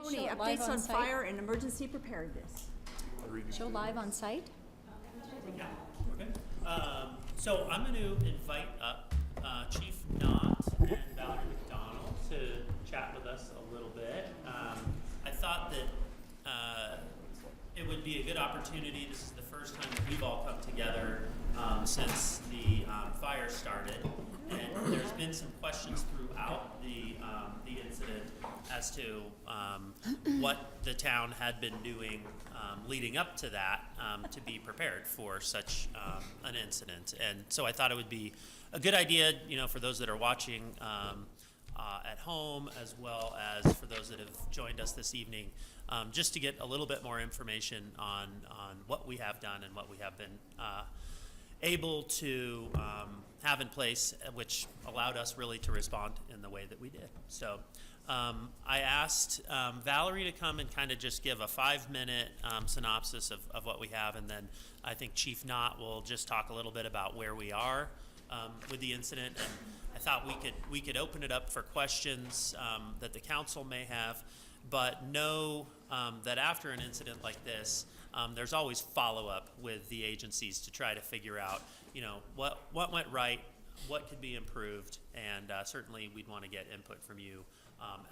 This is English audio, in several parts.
Tony, updates on fire and emergency preparedness. Show live on site? Yeah, okay. So I'm going to invite up Chief Knott and Valerie McDonald to chat with us a little bit. I thought that it would be a good opportunity. This is the first time that we've all come together since the fire started, and there's been some questions throughout the incident as to what the town had been doing leading up to that to be prepared for such an incident. And so I thought it would be a good idea, for those that are watching at home, as well as for those that have joined us this evening, just to get a little bit more information on what we have done and what we have been able to have in place, which allowed us really to respond in the way that we did. So I asked Valerie to come and kind of just give a 5-minute synopsis of what we have, and then I think Chief Knott will just talk a little bit about where we are with the incident. And I thought we could open it up for questions that the council may have, but know that after an incident like this, there's always follow-up with the agencies to try to figure out, what went right, what could be improved, and certainly we'd want to get input from you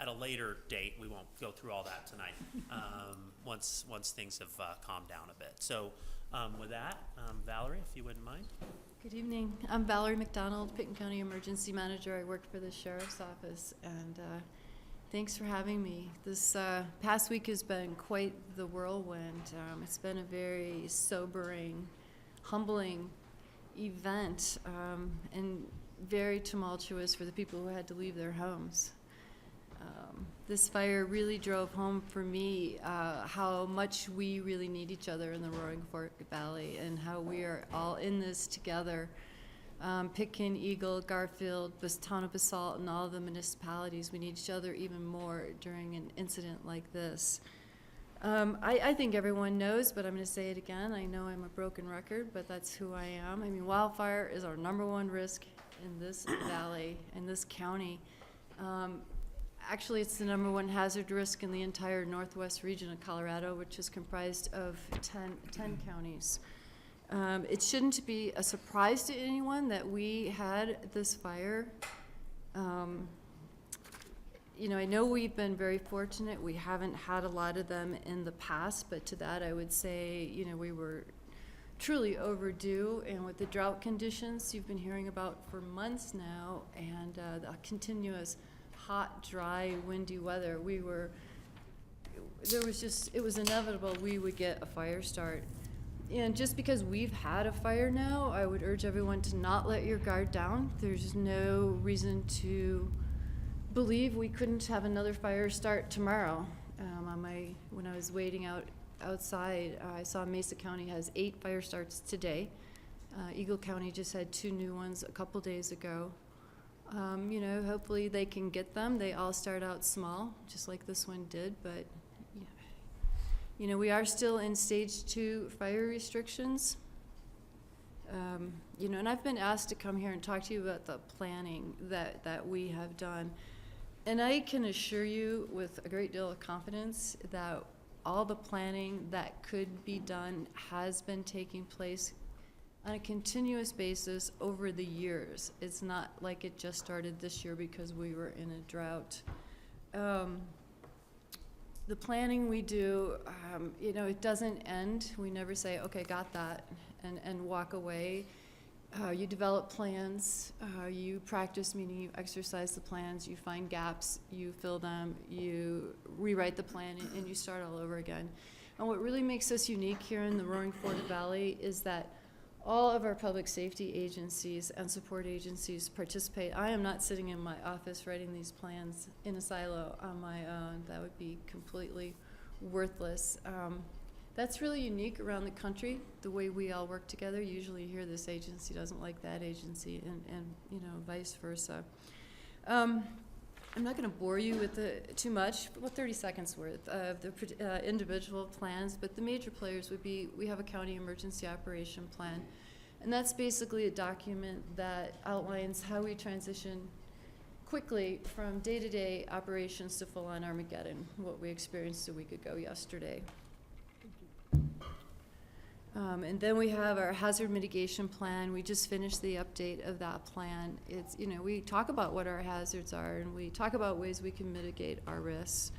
at a later date. We won't go through all that tonight once things have calmed down a bit. So with that, Valerie, if you wouldn't mind. Good evening. I'm Valerie McDonald, Pickton County Emergency Manager. I work for the Sheriff's Office, and thanks for having me. This past week has been quite the whirlwind. It's been a very sobering, humbling event, and very tumultuous for the people who had to leave their homes. This fire really drove home for me how much we really need each other in the Roaring Fork Valley, and how we are all in this together. Pitkin, Eagle, Garfield, town of Basalt, and all the municipalities, we need each other even more during an incident like this. I think everyone knows, but I'm going to say it again. I know I'm a broken record, but that's who I am. I mean, wildfire is our #1 risk in this valley, in this county. Actually, it's the #1 hazard risk in the entire northwest region of Colorado, which is comprised of 10 counties. It shouldn't be a surprise to anyone that we had this fire. I know we've been very fortunate. We haven't had a lot of them in the past, but to that I would say, we were truly overdue. And with the drought conditions you've been hearing about for months now, and the continuous hot, dry, windy weather, it was inevitable we would get a fire start. And just because we've had a fire now, I would urge everyone to not let your guard down. There's no reason to believe we couldn't have another fire start tomorrow. When I was waiting outside, I saw Mesa County has 8 fire starts today. Eagle County just had 2 new ones a couple days ago. Hopefully they can get them. They all start out small, just like this one did, but we are still in stage 2 fire restrictions. And I've been asked to come here and talk to you about the planning that we have done. And I can assure you with a great deal of confidence that all the planning that could be done has been taking place on a continuous basis over the years. It's not like it just started this year because we were in a drought. The planning we do, it doesn't end. We never say, okay, got that, and walk away. You develop plans, you practice, meaning you exercise the plans, you find gaps, you fill them, you rewrite the plan, and you start all over again. And what really makes us unique here in the Roaring Fork Valley is that all of our public safety agencies and support agencies participate. I am not sitting in my office writing these plans in a silo on my own. That would be completely worthless. That's really unique around the country, the way we all work together. Usually you hear this agency doesn't like that agency, and vice versa. I'm not going to bore you with too much, about 30 seconds worth of the individual plans, but the major players would be, we have a county emergency operation plan, and that's basically a document that outlines how we transition quickly from day-to-day operations to full-on Armageddon, what we experienced a week ago yesterday. And then we have our hazard mitigation plan. We just finished the update of that plan. It's, you know, we talk about what our hazards are, and we talk about ways we can mitigate our risks.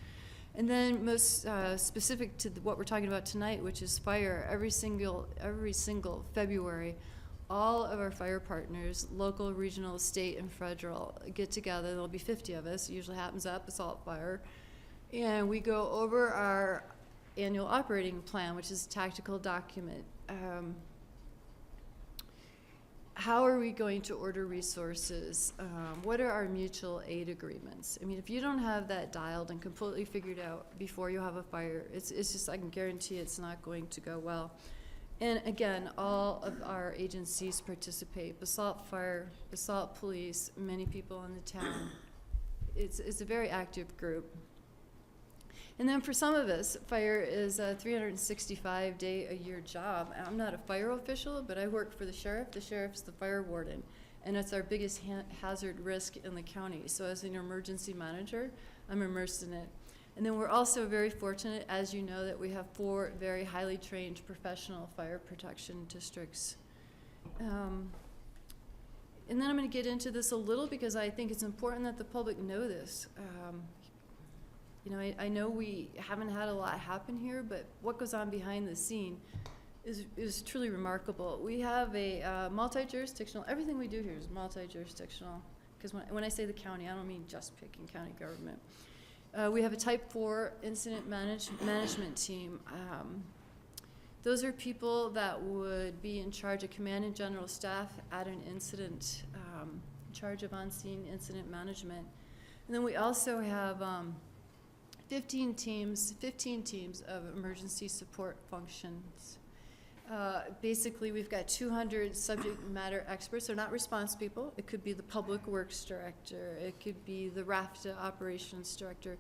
And then most specific to what we're talking about tonight, which is fire, every single February, all of our fire partners, local, regional, state, and federal, get together. There'll be 50 of us. It usually happens at Basalt Fire. And we go over our annual operating plan, which is a tactical document. How are we going to order resources? What are our mutual aid agreements? I mean, if you don't have that dialed and completely figured out before you have a fire, it's just, I can guarantee it's not going to go well. And again, all of our agencies participate. Basalt Fire, Basalt Police, many people in the town. It's a very active group. And then for some of us, fire is a 365-day-a-year job. I'm not a fire official, but I work for the sheriff. The sheriff's the fire warden, and it's our biggest hazard risk in the county. So as an emergency manager, I'm immersed in it. And then we're also very fortunate, as you know, that we have 4 very highly trained professional fire protection districts. And then I'm going to get into this a little because I think it's important that the public know this. You know, I know we haven't had a lot happen here, but what goes on behind the scene is truly remarkable. We have a multi-jurisdictional, everything we do here is multi-jurisdictional, because when I say the county, I don't mean just Pitkin County government. We have a type 4 incident management team. Those are people that would be in charge of command and general staff at an incident, in charge of on-scene incident management. And then we also have 15 teams of emergency support functions. Basically, we've got 200 subject matter experts. They're not response people. It could be the public works director. It could be the RAFTA operations director.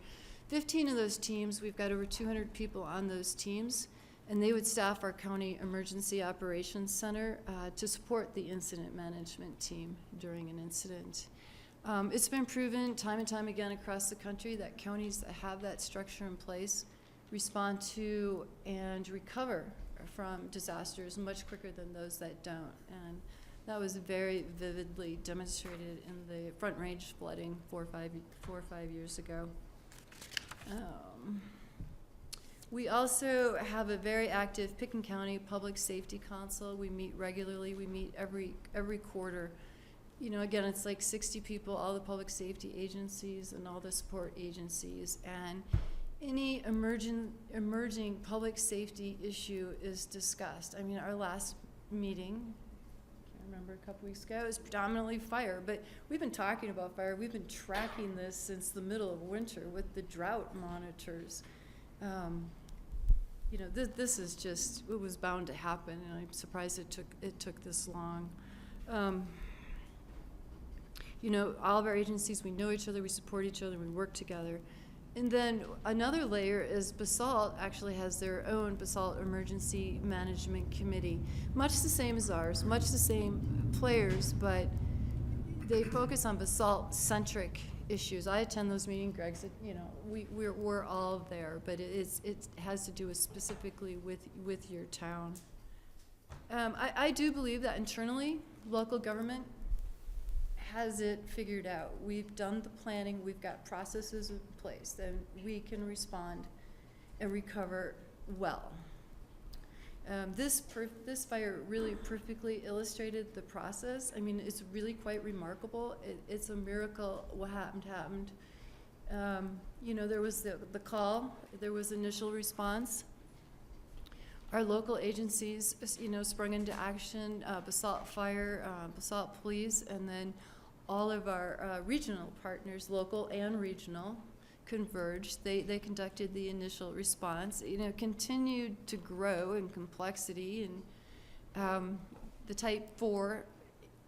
15 of those teams, we've got over 200 people on those teams, and they would staff our county emergency operations center to support the incident management team during an incident. It's been proven time and time again across the country that counties that have that structure in place respond to and recover from disasters much quicker than those that don't. And that was very vividly demonstrated in the Front Range flooding 4 or 5 years ago. We also have a very active Pitkin County Public Safety Council. We meet regularly. We meet every quarter. You know, again, it's like 60 people, all the public safety agencies and all the support agencies, and any emerging public safety issue is discussed. I mean, our last meeting, I can't remember, a couple weeks ago, it was predominantly fire, but we've been talking about fire. We've been tracking this since the middle of winter with the drought monitors. You know, this is just, it was bound to happen, and I'm surprised it took this long. You know, all of our agencies, we know each other, we support each other, we work together. And then another layer is Basalt actually has their own Basalt Emergency Management Committee, much the same as ours, much the same players, but they focus on Basalt-centric issues. I attend those meetings. Greg said, you know, we're all there, but it has to do with specifically with your town. I do believe that internally, local government has it figured out. We've done the planning, we've got processes in place, then we can respond and recover well. This fire really perfectly illustrated the process. I mean, it's really quite remarkable. It's a miracle what happened. You know, there was the call, there was initial response. Our local agencies, you know, sprung into action, Basalt Fire, Basalt Police, and then all of our regional partners, local and regional, converged. They conducted the initial response. You know, continued to grow in complexity, and the Type 4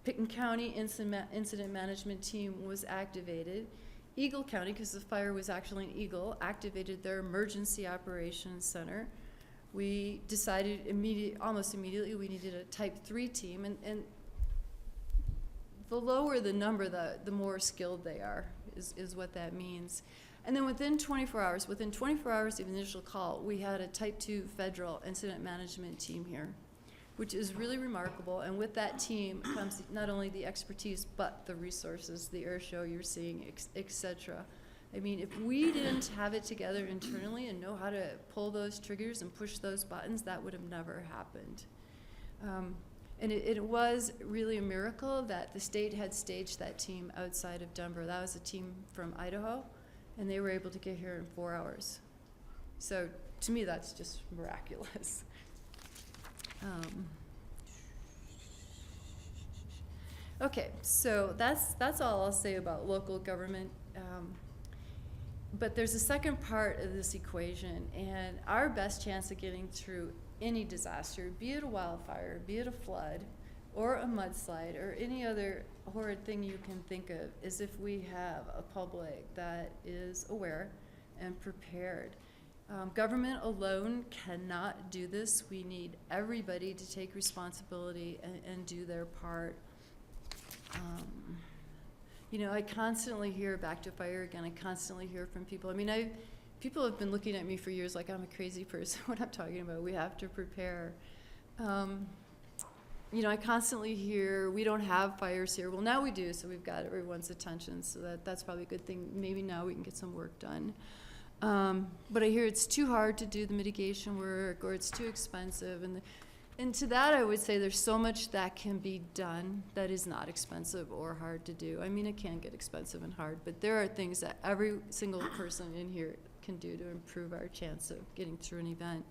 Pitkin County Incident Management Team was activated. Eagle County, because the fire was actually in Eagle, activated their Emergency Operations Center. We decided almost immediately we needed a Type 3 team, and the lower the number, the more skilled they are, is what that means. And then within 24 hours of the initial call, we had a Type 2 federal incident management team here, which is really remarkable. And with that team comes not only the expertise, but the resources, the air show you're seeing, et cetera. I mean, if we didn't have it together internally and know how to pull those triggers and push those buttons, that would have never happened. And it was really a miracle that the state had staged that team outside of Denver. That was a team from Idaho, and they were able to get here in 4 hours. So to me, that's just miraculous. Okay, so that's all I'll say about local government. But there's a second part of this equation, and our best chance of getting through any disaster, be it a wildfire, be it a flood, or a mudslide, or any other horrid thing you can think of, is if we have a public that is aware and prepared. Government alone cannot do this. We need everybody to take responsibility and do their part. You know, I constantly hear, back to fire again, I constantly hear from people. I mean, people have been looking at me for years like I'm a crazy person. What I'm talking about, we have to prepare. You know, I constantly hear, we don't have fires here. Well, now we do, so we've got everyone's attention, so that's probably a good thing. Maybe now we can get some work done. But I hear it's too hard to do the mitigation work, or it's too expensive. And to that, I would say there's so much that can be done that is not expensive or hard to do. I mean, it can get expensive and hard, but there are things that every single person in here can do to improve our chance of getting through an event.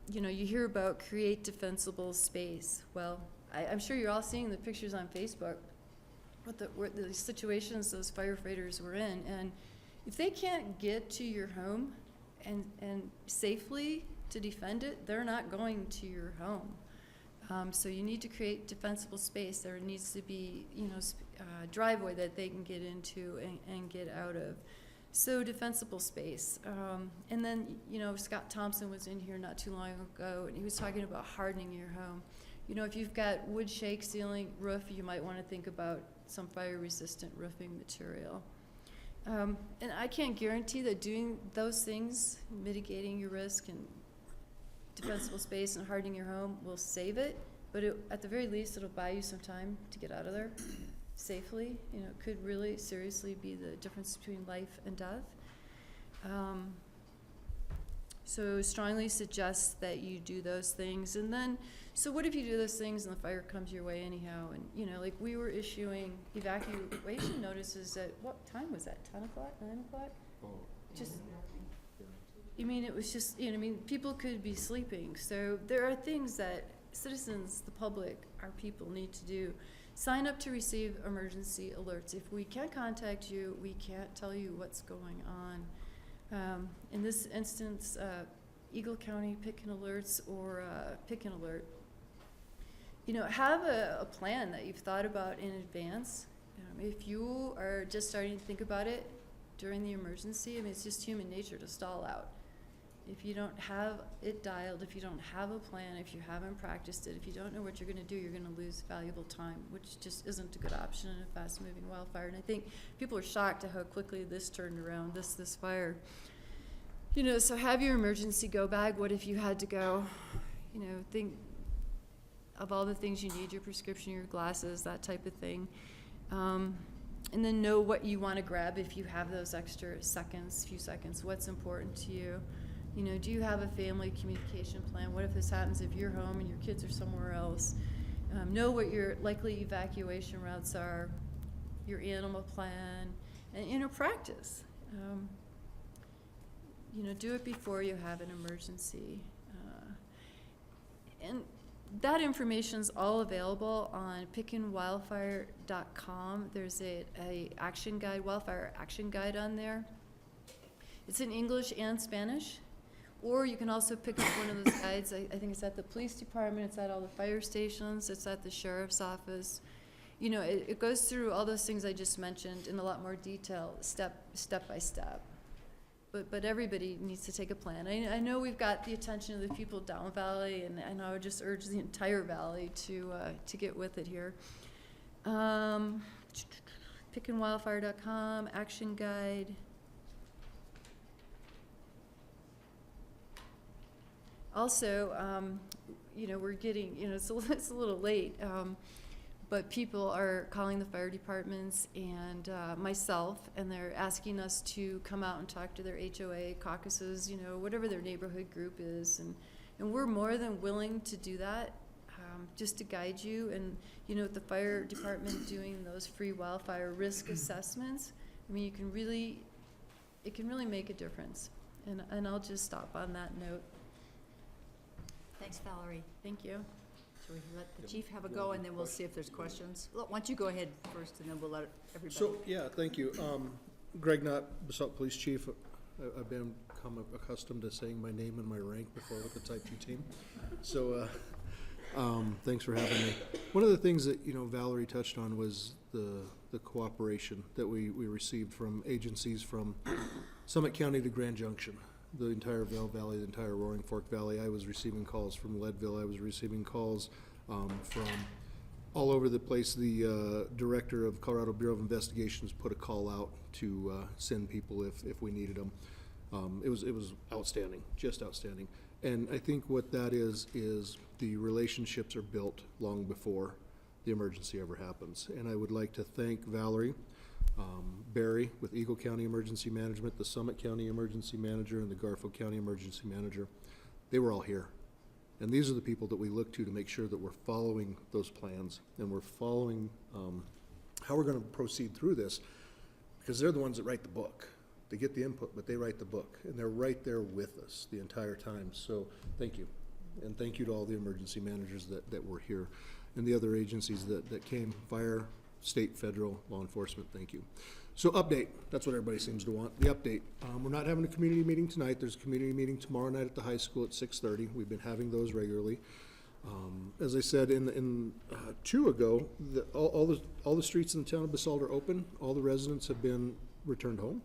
You know, you hear about create defensible space. Well, I'm sure you're all seeing the pictures on Facebook, what the situations those firefighters were in. And if they can't get to your home and safely to defend it, they're not going to your home. So you need to create defensible space. There needs to be, you know, a driveway that they can get into and get out of. So defensible space. And then, you know, Scott Thompson was in here not too long ago, and he was talking about hardening your home. You know, if you've got wood shake ceiling roof, you might want to think about some fire-resistant roofing material. And I can't guarantee that doing those things, mitigating your risk and defensible space and hardening your home, will save it, but at the very least, it'll buy you some time to get out of there safely. You know, it could really seriously be the difference between life and death. So strongly suggest that you do those things. And then, so what if you do those things and the fire comes your way anyhow? And, you know, like we were issuing evacuation notices at, what time was that, 10 o'clock, 9 o'clock? Just, I mean, it was just, you know, I mean, people could be sleeping. So there are things that citizens, the public, our people need to do. Sign up to receive emergency alerts. If we can't contact you, we can't tell you what's going on. In this instance, Eagle County Pick-in Alerts or Pick-in Alert. You know, have a plan that you've thought about in advance. If you are just starting to think about it during the emergency, I mean, it's just human nature to stall out. If you don't have it dialed, if you don't have a plan, if you haven't practiced it, if you don't know what you're going to do, you're going to lose valuable time, which just isn't a good option in a fast-moving wildfire. And I think people are shocked at how quickly this turned around, this fire. You know, so have your emergency go bag. What if you had to go? You know, think of all the things you need, your prescription, your glasses, that type of thing. And then know what you want to grab if you have those extra seconds, few seconds. What's important to you? You know, do you have a family communication plan? What if this happens if you're home and your kids are somewhere else? Know what your likely evacuation routes are, your animal plan, and, you know, practice. You know, do it before you have an emergency. And that information's all available on pickinwildfire.com. There's a action guide, wildfire action guide on there. It's in English and Spanish. Or you can also pick up one of those guides. I think it's at the police department, it's at all the fire stations, it's at the sheriff's office. You know, it goes through all those things I just mentioned in a lot more detail, step by step. but everybody needs to take a plan. I know we've got the attention of the people down Valley, and I would just urge the entire Valley to get with it here. Pickandwildfire.com, action guide. Also, we're getting, it's a little late, but people are calling the fire departments and myself, and they're asking us to come out and talk to their HOA caucuses, whatever their neighborhood group is, and we're more than willing to do that, just to guide you. And with the fire department doing those free wildfire risk assessments, I mean, it can really make a difference. And I'll just stop on that note. Thanks, Valerie. Thank you. Shall we let the chief have a go, and then we'll see if there's questions? Why don't you go ahead first, and then we'll let everybody. So, yeah, thank you. Greg Knott, Basalt Police Chief. I've become accustomed to saying my name and my rank before with the Type 2 team. So, thanks for having me. One of the things that, Valerie touched on was the cooperation that we received from agencies from Summit County to Grand Junction. The entire Vail Valley, the entire Roaring Fork Valley. I was receiving calls from Leadville. I was receiving calls from all over the place. The director of Colorado Bureau of Investigations put a call out to send people if we needed them. It was outstanding, just outstanding. And I think what that is the relationships are built long before the emergency ever happens. And I would like to thank Valerie, Barry with Eagle County Emergency Management, the Summit County Emergency Manager, and the Garfield County Emergency Manager. They were all here. And these are the people that we look to make sure that we're following those plans and we're following how we're going to proceed through this, because they're the ones that write the book. They get the input, but they write the book, and they're right there with us the entire time. So thank you. And thank you to all the emergency managers that were here and the other agencies that came, fire, state, federal, law enforcement. Thank you. So update, that's what everybody seems to want, the update. We're not having a community meeting tonight. There's a community meeting tomorrow night at the high school at 6:30. We've been having those regularly. As I said in two ago, all the streets in the town of Basalt are open. All the residents have been returned home.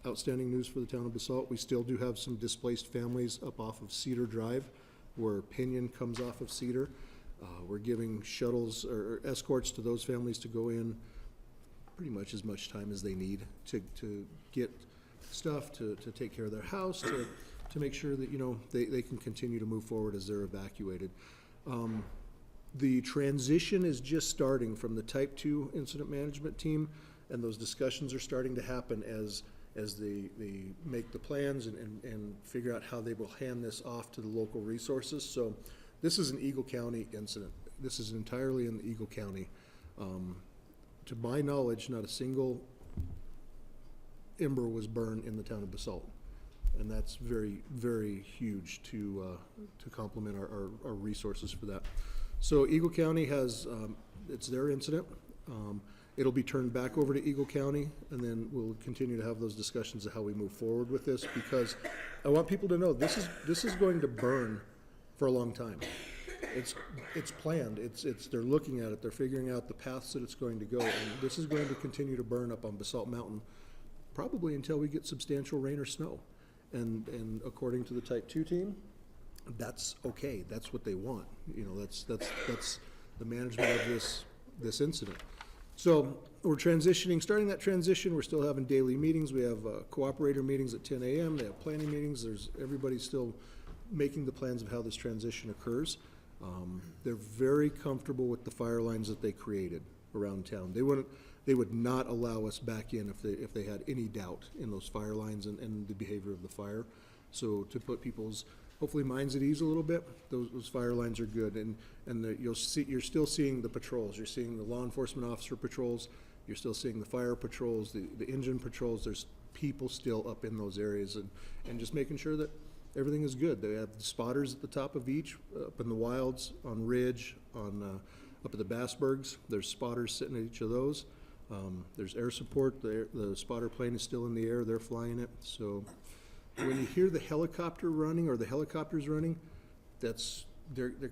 Outstanding news for the town of Basalt. We still do have some displaced families up off of Cedar Drive, where Pinion comes off of Cedar. We're giving shuttles or escorts to those families to go in pretty much as much time as they need to get stuff, to take care of their house, to make sure that, they can continue to move forward as they're evacuated. The transition is just starting from the Type 2 incident management team, and those discussions are starting to happen as they make the plans and figure out how they will hand this off to the local resources. So this is an Eagle County incident. This is entirely in Eagle County. To my knowledge, not a single ember was burned in the town of Basalt. And that's very, very huge to complement our resources for that. So Eagle County has, it's their incident. It'll be turned back over to Eagle County, and then we'll continue to have those discussions of how we move forward with this, because I want people to know this is going to burn for a long time. It's planned. They're looking at it. They're figuring out the paths that it's going to go, and this is going to continue to burn up on Basalt Mountain, probably until we get substantial rain or snow. And according to the Type 2 team, that's okay. That's what they want. That's the management of this incident. So we're starting that transition. We're still having daily meetings. We have cooperator meetings at 10 a.m. They have planning meetings. Everybody's still making the plans of how this transition occurs. They're very comfortable with the fire lines that they created around town. They would not allow us back in if they had any doubt in those fire lines and the behavior of the fire. So to put people's hopefully minds at ease a little bit, those fire lines are good, and you're still seeing the patrols. You're seeing the law enforcement officer patrols. You're still seeing the fire patrols, the engine patrols. There's people still up in those areas, and just making sure that everything is good. They have the spotters at the top of each, up in the wilds, on Ridge, up at the Bassbergs. There's spotters sitting at each of those. There's air support. The spotter plane is still in the air. They're flying it. So when you hear the helicopter running or the helicopters running, they're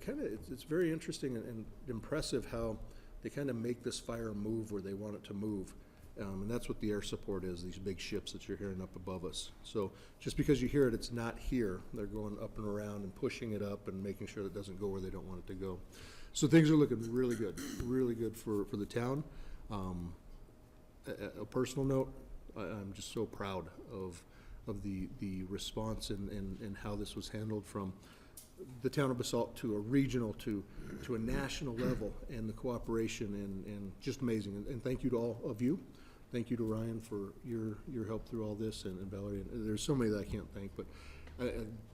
kind of, it's very interesting and impressive how they kind of make this fire move where they want it to move. And that's what the air support is, these big ships that you're hearing up above us. So just because you hear it, it's not here. They're going up and around and pushing it up and making sure it doesn't go where they don't want it to go. So things are looking really good for the town. A personal note, I'm just so proud of the response and how this was handled from the town of Basalt to a regional to a national level, and the cooperation and just amazing. And thank you to all of you. Thank you to Ryan for your help through all this, and Valerie. And there's so many that I can't thank, but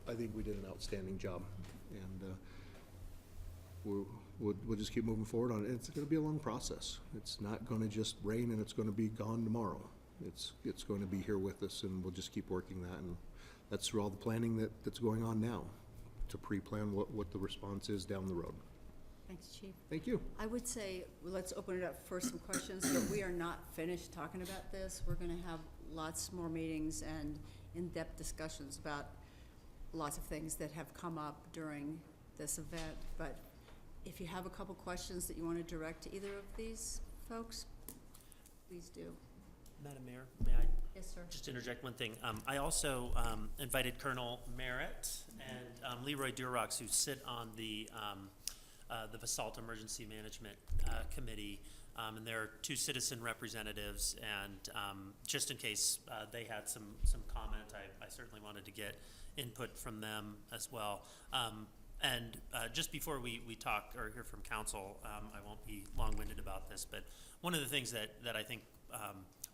I think we did an outstanding job, and we'll just keep moving forward on it. It's going to be a long process. It's not going to just rain and it's going to be gone tomorrow. It's going to be here with us, and we'll just keep working that. And that's through all the planning that's going on now to pre-plan what the response is down the road. Thanks, Chief. Thank you. I would say, let's open it up for some questions, but we are not finished talking about this. We're gonna have lots more meetings and in-depth discussions about lots of things that have come up during this event. But if you have a couple questions that you want to direct to either of these folks, please do. Madam Mayor, may I Yes, sir. just interject one thing? I also invited Colonel Merritt and Leroy Durox, who sit on the Basalt Emergency Management Committee, and they're two citizen representatives. And just in case they had some comment, I certainly wanted to get input from them as well. And just before we talk or hear from council, I won't be long-winded about this, but one of the things that I think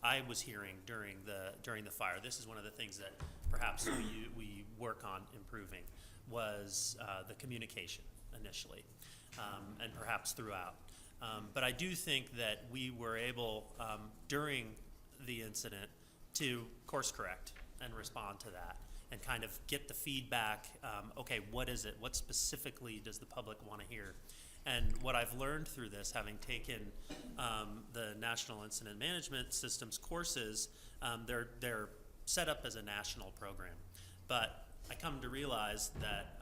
I was hearing during the fire, this is one of the things that perhaps we work on improving, was the communication initially, and perhaps throughout. But I do think that we were able, during the incident, to course correct and respond to that and kind of get the feedback, okay, what is it? What specifically does the public want to hear? And what I've learned through this, having taken the National Incident Management Systems courses, they're set up as a national program. But I come to realize that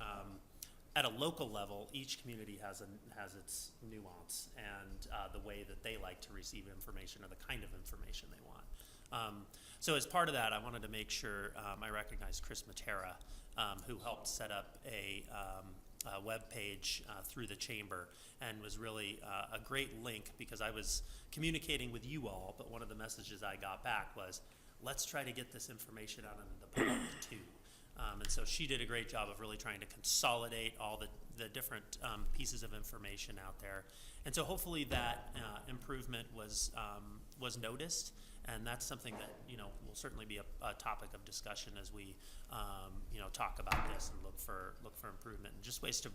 at a local level, each community has its nuance and the way that they like to receive information or the kind of information they want. So as part of that, I wanted to make sure I recognized Chris Matera, who helped set up a web page through the chamber, and was really a great link, because I was communicating with you all, but one of the messages I got back was, let's try to get this information out into the public too. And so she did a great job of really trying to consolidate all the different pieces of information out there. And so hopefully that improvement was noticed, and that's something that will certainly be a topic of discussion as we talk about this and look for improvement and just ways to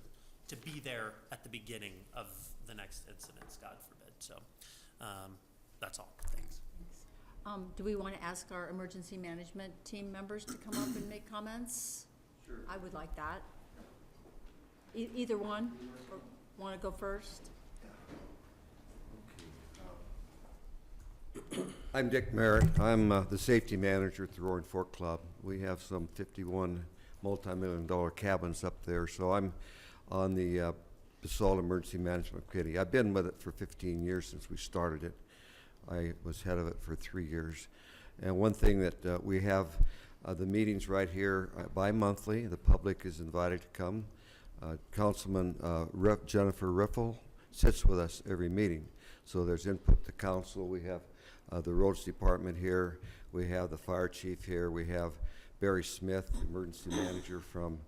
be there at the beginning of the next incidents, God forbid. So that's all. Thanks. Do we want to ask our emergency management team members to come up and make comments? Sure. I would like that. Either one? Or want to go first? I'm Dick Merritt. I'm the safety manager at the Roaring Fork Club. We have some 51 multi-million-dollar cabins up there, so I'm on the Basalt Emergency Management Committee. I've been with it for 15 years since we started it. I was head of it for 3 years. And one thing that we have the meetings right here bi-monthly. The public is invited to come. Councilman Jennifer Riffle sits with us every meeting. So there's input to council. We have the roads department here. We have the fire chief here. We have Barry Smith, the emergency manager from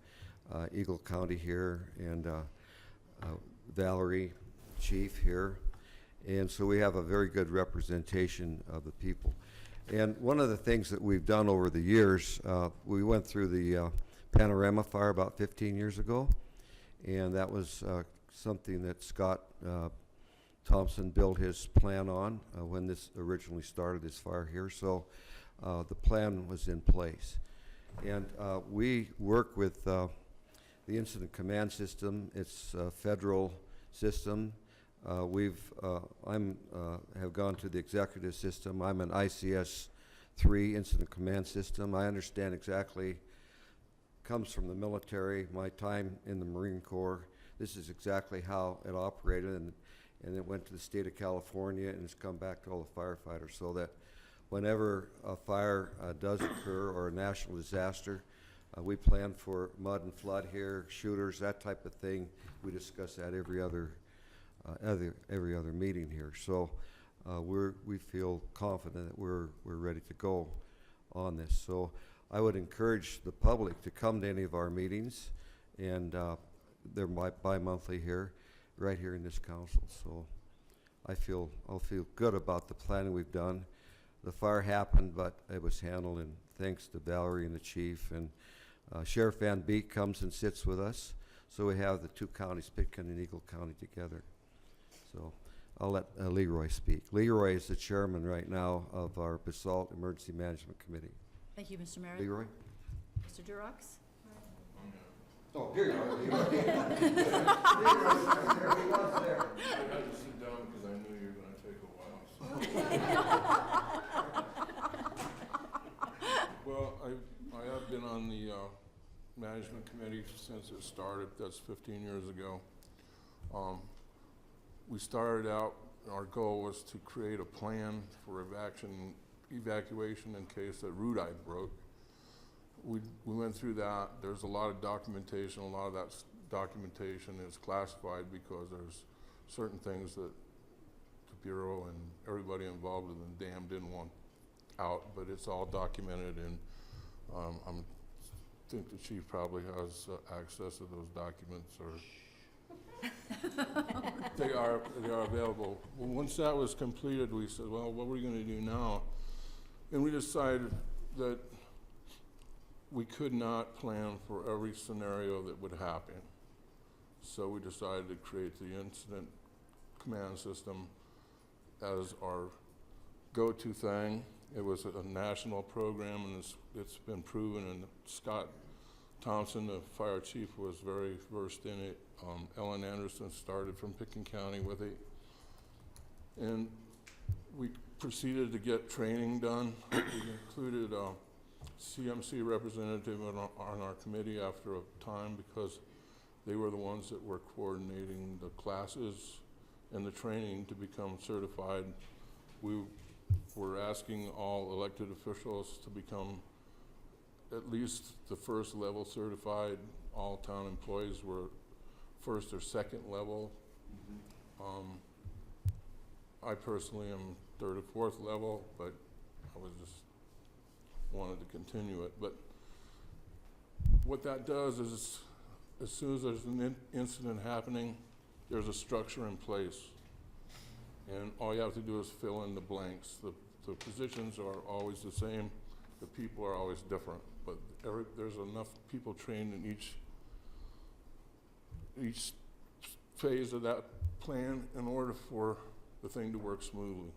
Eagle County here, and Valerie, chief here. And so we have a very good representation of the people. And one of the things that we've done over the years, we went through the Panorama fire about 15 years ago, and that was something that Scott Thompson built his plan on when this originally started, this fire here. So the plan was in place. And we work with the Incident Command System. It's a federal system. Have gone to the executive system. I'm an ICS 3 Incident Command System. I understand exactly, comes from the military, my time in the Marine Corps. This is exactly how it operated, and it went to the state of California, and it's come back to all the firefighters. So that whenever a fire does occur or a national disaster, we plan for mud and flood here, shooters, that type of thing. We discuss that every other meeting here. So we feel confident that we're ready to go on this. So I would encourage the public to come to any of our meetings, and they're bi-monthly here, right here in this council. So I'll feel good about the planning we've done. The fire happened, but it was handled, and thanks to Valerie and the chief, and Sheriff Van Beek comes and sits with us. So we have the two counties, Pitt County and Eagle County, together. So I'll let Leroy speak. Leroy is the chairman right now of our Basalt Emergency Management Committee. Thank you, Mr. Merritt. Leroy? Mr. Durox? Oh, here you are. Leroy. Leroy's there. He was there. I had to sit down because I knew you were going to take a while. Well, I have been on the management committee since it started. That's 15 years ago. We started out, our goal was to create a plan for evacuation in case that Rudite broke. We went through that. There's a lot of documentation. A lot of that documentation is classified because there's certain things that the Bureau and everybody involved in the dam didn't want out, but it's all documented, and I think the chief probably has access to those documents, or they are available. Well, once that was completed, we said, well, what are we going to do now? And we decided that we could not plan for every scenario that would happen. So we decided to create the incident command system as our go-to thing. It was a national program, and it's been proven, and Scott Thompson, the fire chief, was very versed in it. Ellen Anderson started from Picken County with it. And we proceeded to get training done. We included a CMC representative on our committee after a time, because they were the ones that were coordinating the classes and the training to become certified. We were asking all elected officials to become at least the first level certified. All town employees were first or second level. I personally am third or fourth level, but I was just wanted to continue it. But what that does is, as soon as there's an incident happening, there's a structure in place, and all you have to do is fill in the blanks. The positions are always the same, the people are always different, but there's enough people trained in each phase of that plan in order for the thing to work smoothly.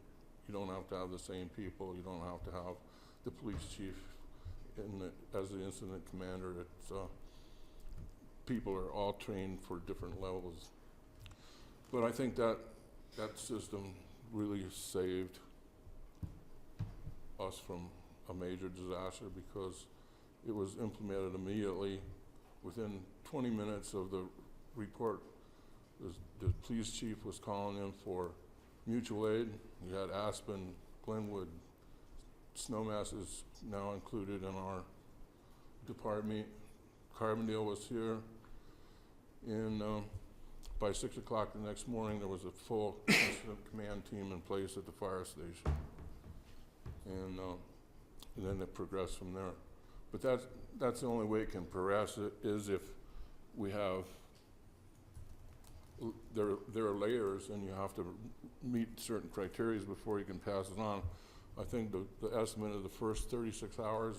You don't have to have the same people. You don't have to have the police chief as the incident commander. It's people are all trained for different levels. But I think that system really saved us from a major disaster, because it was implemented immediately. Within 20 minutes of the report, the police chief was calling in for mutual aid. We had Aspen, Glenwood, Snowmass is now included in our department. Carbondale was here, and by 6 o'clock the next morning, there was a full incident command team in place at the fire station, and then it progressed from there. But that's the only way it can progress, is if we have there are layers, and you have to meet certain criteria before you can pass it on. I think the estimate of the first 36 hours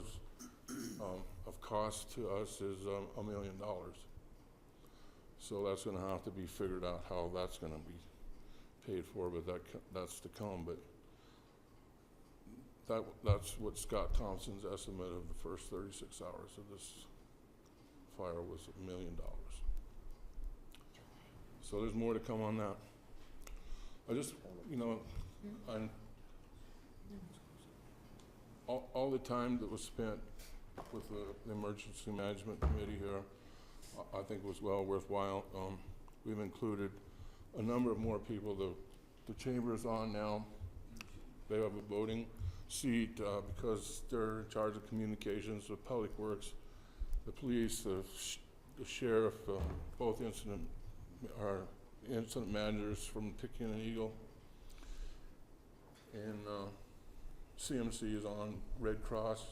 of cost to us is $1 million. So that's going to have to be figured out how that's going to be paid for, but that's to come. But that's what Scott Thompson's estimate of the first 36 hours of this fire was, $1 million. So there's more to come on that. I just, I'm all the time that was spent with the Emergency Management Committee here, I think was well worthwhile. We've included a number of more people. The chamber is on now. They have a voting seat because they're in charge of communications, the public works, the police, the sheriff, both incident managers from Picayune and Eagle. And CMC is on, Red Cross.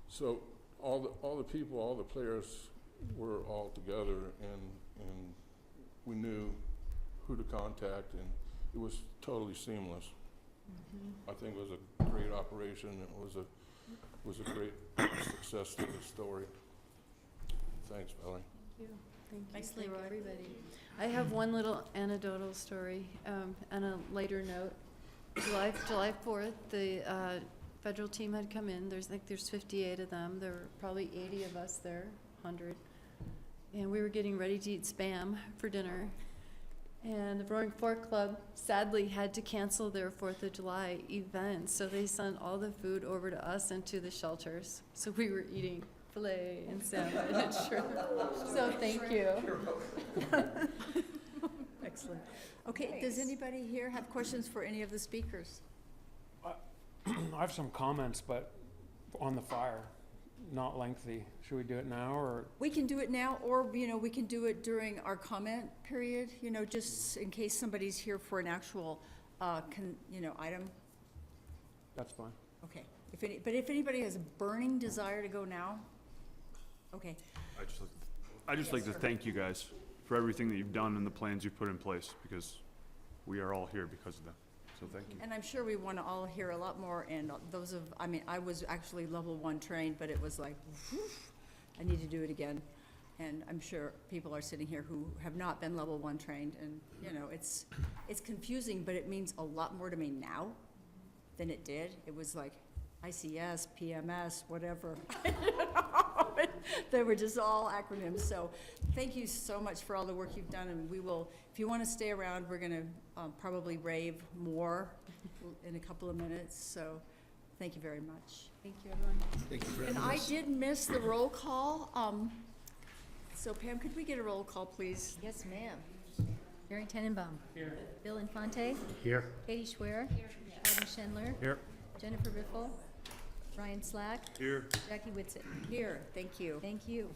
So all the people, all the players were all together, and we knew who to contact, and it was totally seamless. I think it was a great operation. It was a great success to the story. Thanks, Valerie. Thank you. Thank you Nicely for done. everybody. I have one little anecdotal story, on a lighter note. July 4th, the federal team had come in. There's 58 of them. There were probably 80 of us there, 100. And we were getting ready to eat Spam for dinner. And the Roaring Fork Club sadly had to cancel their 4th of July event, so they sent all the food over to us and to the shelters. So we were eating filet and salmon and shrimp. So thank you. Excellent. Okay, does anybody here have questions for any of the speakers? I have some comments, but on the fire, not lengthy. Should we do it now, or? We can do it now, or, we can do it during our comment period, just in case somebody's here for an actual, item. That's fine. Okay. But if anybody has a burning desire to go now, okay. I'd just like to thank you guys for everything that you've done and the plans you've put in place, because we are all here because of them. So thank you. And I'm sure we want to all hear a lot more, and I was actually level 1 trained, but it was like, whew, I need to do it again. And I'm sure people are sitting here who have not been level 1 trained, and, it's confusing, but it means a lot more to me now than it did. It was like ICS, PMS, whatever. They were just all acronyms. So thank you so much for all the work you've done, and we will, if you want to stay around, we're going to probably rave more in a couple of minutes. So thank you very much. Thank you, everyone. Thank you for And having I us. did miss the roll call. So Pam, could we get a roll call, please? Yes, ma'am. Mary Tenenbaum. Here. Bill Infante. Here. Katie Schwer. Here. Adam Schindler. Here. Jennifer Riffle. Ryan Slack. Here. Jackie Whitsitt. Here, thank you. Thank you.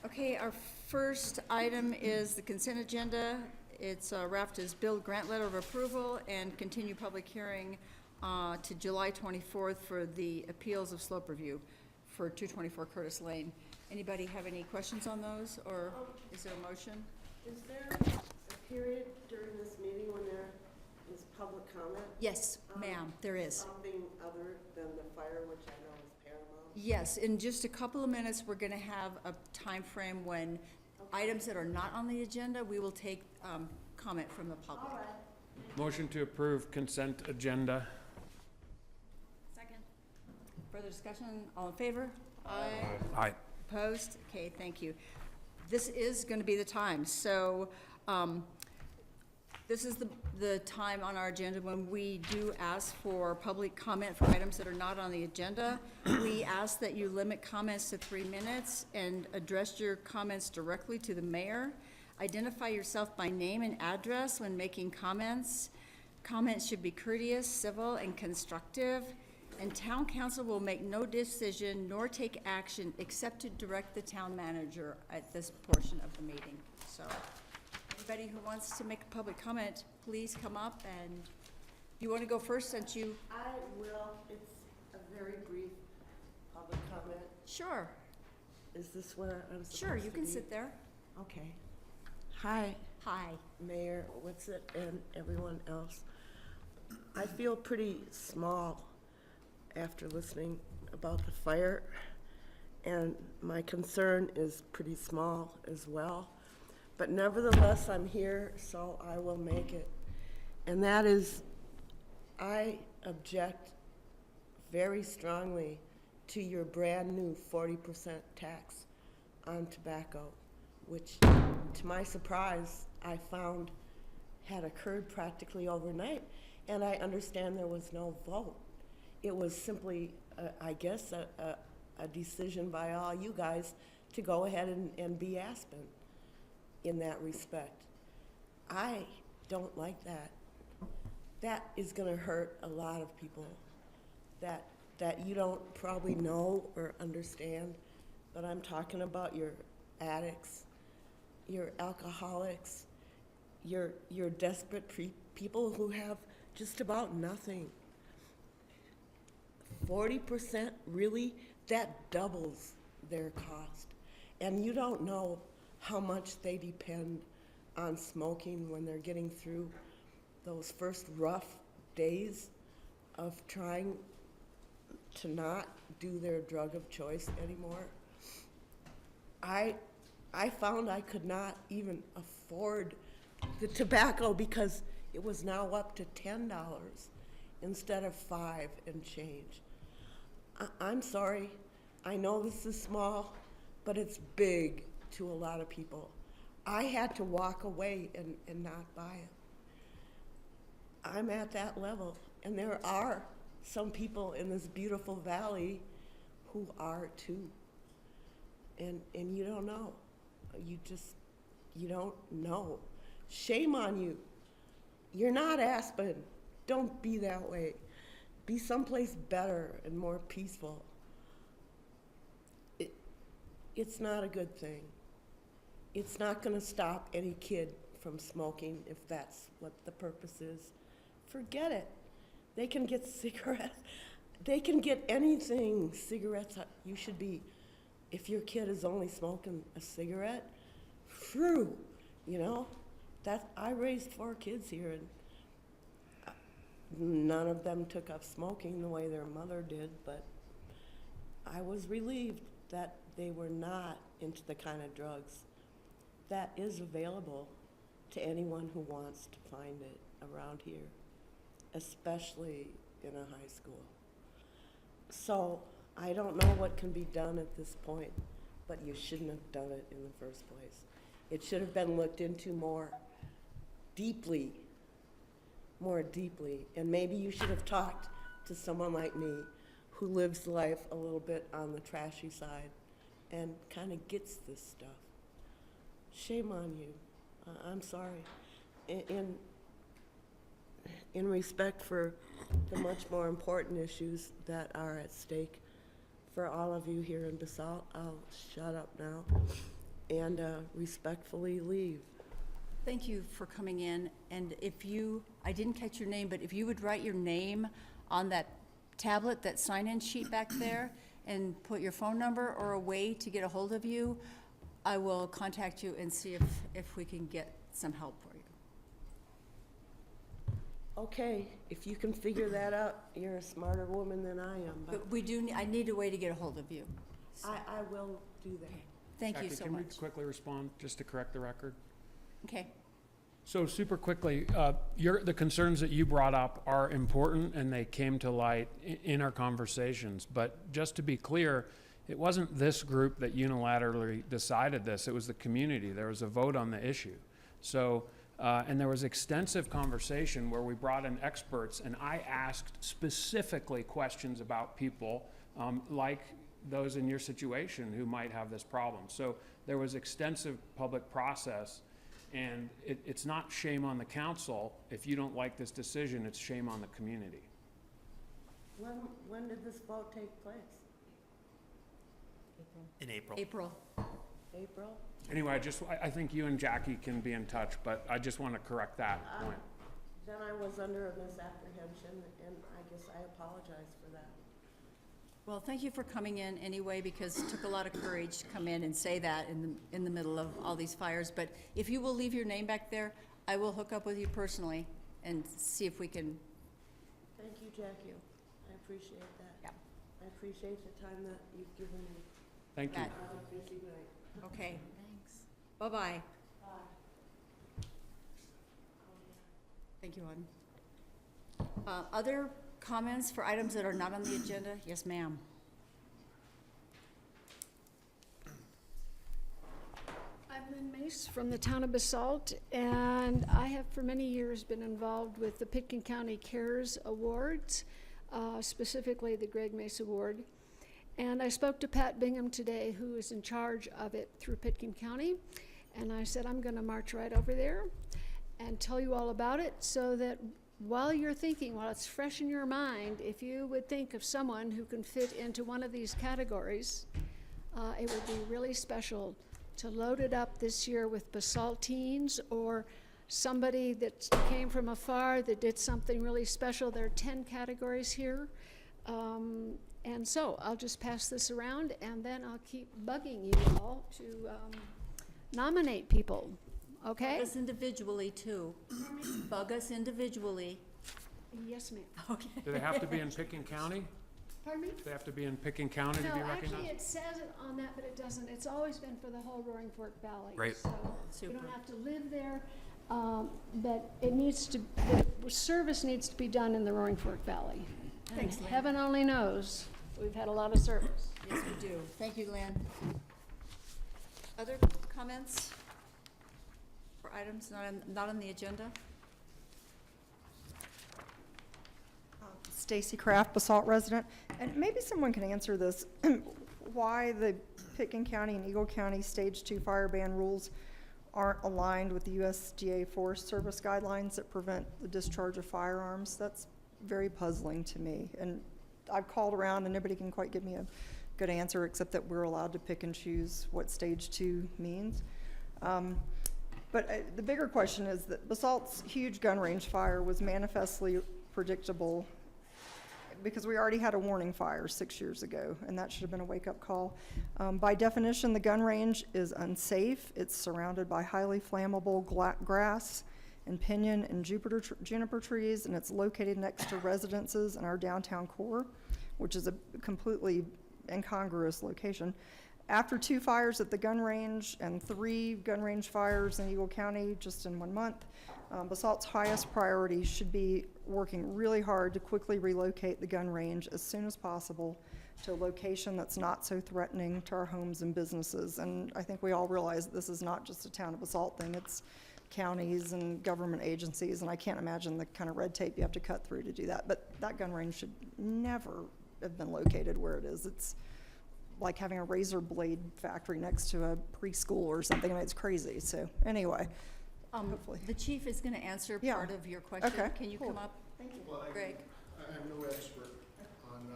Okay, our first item is the consent agenda. It's wrapped as bill grant letter of approval and continue public hearing to July 24th for the appeals of slope review for 224 Curtis Lane. Anybody have any questions on those, or is there a motion? Is there a period during this meeting when there is public comment? Yes, ma'am, there is. Something other than the fire, which I know is paramount? Yes, in just a couple of minutes, we're going to have a time frame when items that are not on the agenda, we will take comment from the public. All right. Motion to approve consent agenda. Second. Further discussion, all in favor? Aye. Aye. Opposed? Okay, thank you. This is going to be the time. So this is the time on our agenda when we do ask for public comment for items that are not on the agenda. We ask that you limit comments to 3 minutes and address your comments directly to the mayor. Identify yourself by name and address when making comments. Comments should be courteous, civil, and constructive. And town council will make no decision nor take action except to direct the town manager at this portion of the meeting. So anybody who wants to make a public comment, please come up. And you want to go first since you? I will. It's a very brief public comment. Sure. Is this where I'm supposed to be? Sure, you can sit there. Okay. Hi, Hi. Mayor Whitsitt and everyone else. I feel pretty small after listening about the fire, and my concern is pretty small as well. But nevertheless, I'm here, so I will make it. And that is, I object very strongly to your brand-new 40% tax on tobacco, which, to my surprise, I found had occurred practically overnight. And I understand there was no vote. It was simply, I guess, a decision by all you guys to go ahead and be Aspen in that respect. I don't like that. That is going to hurt a lot of people. that you don't probably know or understand, but I'm talking about your addicts, your alcoholics, your desperate people who have just about nothing. 40%, really? That doubles their cost. And you don't know how much they depend on smoking when they're getting through those first rough days of trying to not do their drug of choice anymore. I found I could not even afford the tobacco because it was now up to $10 instead of $5 and change. I'm sorry, I know this is small, but it's big to a lot of people. I had to walk away and not buy it. I'm at that level, and there are some people in this beautiful valley who are too. And you don't know. You don't know. Shame on you. You're not Aspen. Don't be that way. Be someplace better and more peaceful. It's not a good thing. It's not going to stop any kid from smoking if that's what the purpose is. Forget it. They can get cigarettes. They can get anything. Cigarettes, you should be, if your kid is only smoking a cigarette, phew, you know? I raised 4 kids here, and none of them took up smoking the way their mother did, but I was relieved that they were not into the kind of drugs that is available to anyone who wants to find it around here, especially in a high school. So I don't know what can be done at this point, but you shouldn't have done it in the first place. It should have been looked into more deeply, and maybe you should have talked to someone like me who lives life a little bit on the trashy side and kind of gets this stuff. Shame on you. I'm sorry. In respect for the much more important issues that are at stake for all of you here in Basalt, I'll shut up now and respectfully leave. Thank you for coming in, and I didn't catch your name, but if you would write your name on that tablet, that sign-in sheet back there, and put your phone number or a way to get a hold of you, I will contact you and see if we can get some help for you. Okay, if you can figure that out, you're a smarter woman than I am, but I need a way to get a hold of you. So, I will do that. thank you Jackie, so can we much. quickly respond, just to correct the record? Okay. So super quickly, the concerns that you brought up are important, and they came to light in our conversations. But just to be clear, it wasn't this group that unilaterally decided this. It was the community. There was a vote on the issue. So, and there was extensive conversation where we brought in experts, and I asked specifically questions about people like those in your situation who might have this problem. So there was extensive public process. And it's not shame on the council. If you don't like this decision, it's shame on the community. When did this vote take place? In April. April? Anyway, I think you and Jackie can be in touch, but I just want to correct that point. Then I was under a misapprehension, and I guess I apologize for that. Well, thank you for coming in anyway, because it took a lot of courage to come in and say that in the middle of all these fires. But if you will leave your name back there, I will hook up with you personally and see if we can. Thank you, Jackie. I appreciate that. Yeah. I appreciate the time that you've given me. Thank you. That- Have a busy night. Okay. Thanks. Bye-bye. Bye. Thank you, Auden. Other comments for items that are not on the agenda? Yes, ma'am. I'm Lynn Mace from the town of Basalt, and I have for many years been involved with the Pitkin County Cares Awards, specifically the Greg Mace Award. And I spoke to Pat Bingham today, who is in charge of it through Pitkin County, and I said I'm going to march right over there and tell you all about it so that while you're thinking, while it's fresh in your mind, if you would think of someone who can fit into one of these categories, it would be really special to load it up this year with Basalt teens or somebody that came from afar that did something really special. There are 10 categories here. And so I'll just pass this around, and then I'll keep bugging you all to nominate people, okay? Bug us individually, too. Bug us individually. Yes, ma'am. Okay. Do they have to be in Picken County? Pardon me? Do they have to be in Picken County to be No, recognized? actually, it says it on that, but it doesn't. It's always been for the whole Roaring Fork Valley. Great. So you Super. don't have to live there, but it needs to, the service needs to be done in the Roaring Fork Valley. Thanks, And Lynn. heaven only knows, we've had a lot of service. Yes, we do. Thank you, Lynn. Other comments for items not on the agenda? Stacy Kraft, Basalt resident, and maybe someone can answer this. Why the Pitkin County and Eagle County Stage 2 fire ban rules aren't aligned with the USDA Forest Service guidelines that prevent the discharge of firearms? That's very puzzling to me. And I've called around and nobody can quite give me a good answer except that we're allowed to pick and choose what Stage 2 means. But the bigger question is that Basalt's huge gun range fire was manifestly predictable because we already had a warning fire 6 years ago, and that should have been a wake-up call. By definition, the gun range is unsafe. It's surrounded by highly flammable grass and pinyon and juniper trees, and it's located next to residences in our downtown core, which is a completely incongruous location. After 2 fires at the gun range and 3 gun range fires in Eagle County just in 1 month, Basalt's highest priority should be working really hard to quickly relocate the gun range as soon as possible to a location that's not so threatening to our homes and businesses. And I think we all realize that this is not just a town of Basalt thing, it's counties and government agencies, and I can't imagine the kind of red tape you have to cut through to do that. But that gun range should never have been located where it is. It's like having a razor blade factory next to a preschool or something. I mean, it's crazy. So anyway, hopefully. The chief is going to answer Yeah. part of your question. Okay, Can you cool. come up, Thank you. Well, Greg? I'm no expert on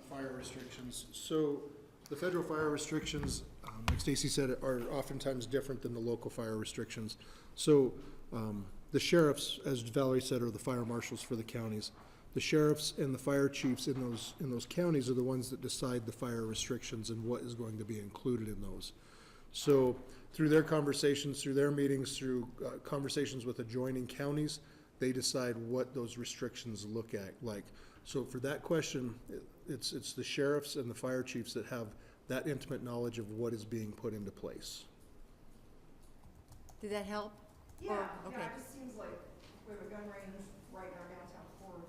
fire restrictions. So the federal fire restrictions, like Stacy said, are oftentimes different than the local fire restrictions. So the sheriffs, as Valerie said, are the fire marshals for the counties. The sheriffs and the fire chiefs in those counties are the ones that decide the fire restrictions and what is going to be included in those. So through their conversations, through their meetings, through conversations with adjoining counties, they decide what those restrictions look like. So for that question, it's the sheriffs and the fire chiefs that have that intimate knowledge of what is being put into place. Did that help? Yeah, okay. yeah, it just seems like we have a gun range right in our downtown core.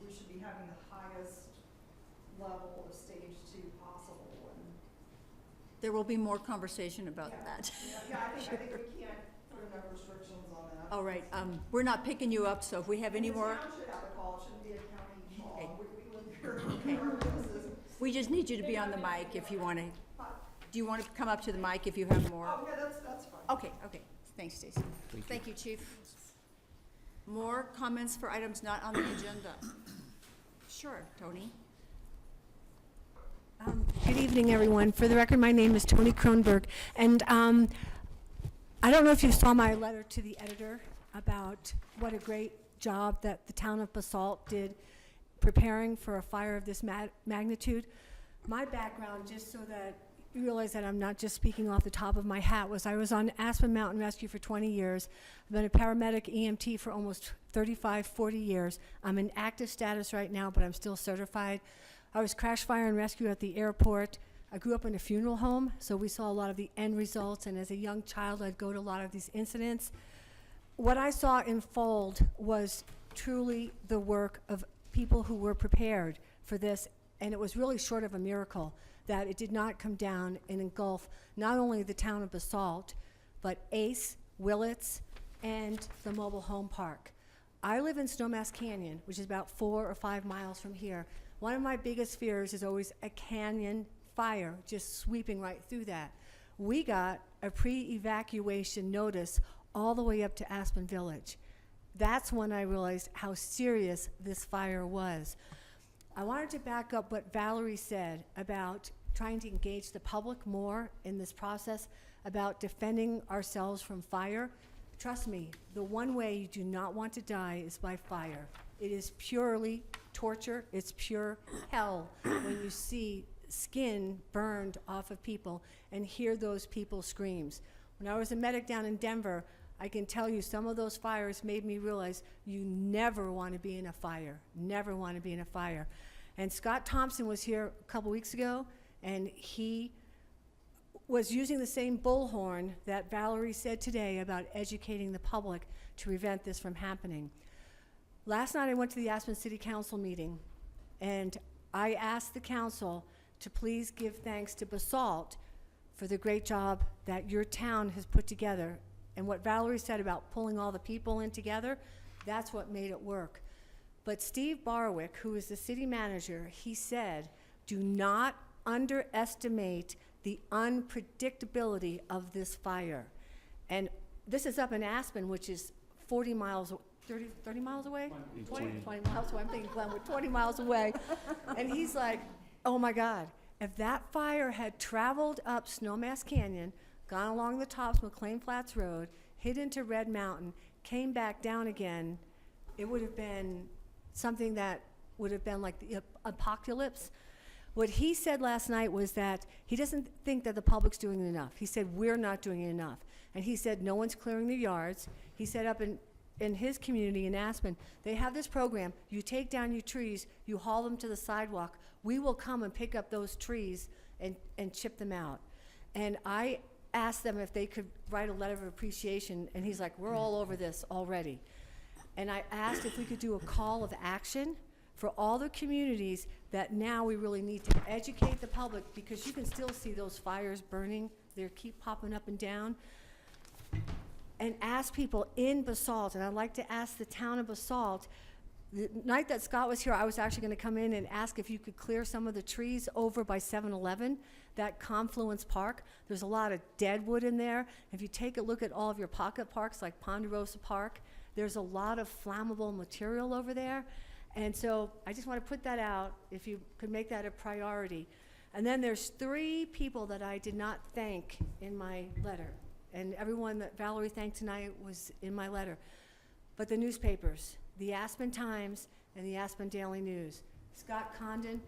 We should be having the highest level of Stage 2 possible. And There will be more conversation about that. I think we can't put enough restrictions on that. All right, we're not picking you up, so if we have any more, The town should have a call, it shouldn't be a county Okay. call. We live here. Our businesses. we just need you to be on the mic if you want to. Do you want to come up to the mic if you have more? Oh, yeah, that's fine. Okay. Thanks, Stacy. Thank you, Chief. More comments for items not on the agenda? Sure, Tony. Good evening, everyone. For the record, my name is Toni Kronberg, and I don't know if you saw my letter to the editor about what a great job that the town of Basalt did preparing for a fire of this magnitude. My background, just so that you realize that I'm not just speaking off the top of my hat, was I was on Aspen Mountain Rescue for 20 years. I've been a paramedic EMT for almost 35, 40 years. I'm in active status right now, but I'm still certified. I was crash fire and rescue at the airport. I grew up in a funeral home, so we saw a lot of the end results, and as a young child, I'd go to a lot of these incidents. What I saw unfold was truly the work of people who were prepared for this, and it was really short of a miracle that it did not come down and engulf not only the town of Basalt, but Ace, Willits, and the mobile home park. I live in Snowmass Canyon, which is about 4 or 5 miles from here. One of my biggest fears is always a canyon fire just sweeping right through that. We got a pre-evacuation notice all the way up to Aspen Village. that's when I realized how serious this fire was. I wanted to back up what Valerie said about trying to engage the public more in this process, about defending ourselves from fire. Trust me, the one way you do not want to die is by fire. It is purely torture. It's pure hell when you see skin burned off of people and hear those people's screams. When I was a medic down in Denver, I can tell you some of those fires made me realize you never want to be in a fire. Never want to be in a fire. And Scott Thompson was here a couple weeks ago, and he was using the same bullhorn that Valerie said today about educating the public to prevent this from happening. Last night I went to the Aspen City Council meeting, and I asked the council to please give thanks to Basalt for the great job that your town has put together. And what Valerie said about pulling all the people in together, that's what made it work. But Steve Barwick, who is the city manager, he said, do not underestimate the unpredictability of this fire. And this is up in Aspen, which is 40 miles, 30 miles away? 20 miles away. I'm thinking Glenwood, 20 miles away. And he's like, oh my God, if that fire had traveled up Snowmass Canyon, gone along the tops of McLean Flats Road, hit into Red Mountain, came back down again, it would have been something that would have been like the apocalypse. What he said last night was that he doesn't think that the public's doing enough. He said, we're not doing enough. And he said, no one's clearing their yards. He said up in his community in Aspen, they have this program. You take down your trees, you haul them to the sidewalk. We will come and pick up those trees and chip them out. And I asked them if they could write a letter of appreciation, and he's like, we're all over this already. And I asked if we could do a call of action for all the communities that now we really need to educate the public, because you can still see those fires burning. They keep popping up and down. And ask people in Basalt, and I'd like to ask the town of Basalt, the night that Scott was here, I was actually gonna come in and ask if you could clear some of the trees over by 7-Eleven, that Confluence Park. There's a lot of dead wood in there. If you take a look at all of your pocket parks, like Ponderosa Park, there's a lot of flammable material over there. And so I just want to put that out, if you could make that a priority. And then there's 3 people that I did not thank in my letter. And everyone that Valerie thanked tonight was in my letter. But the newspapers, the Aspen Times and the Aspen Daily News. Scott Condon,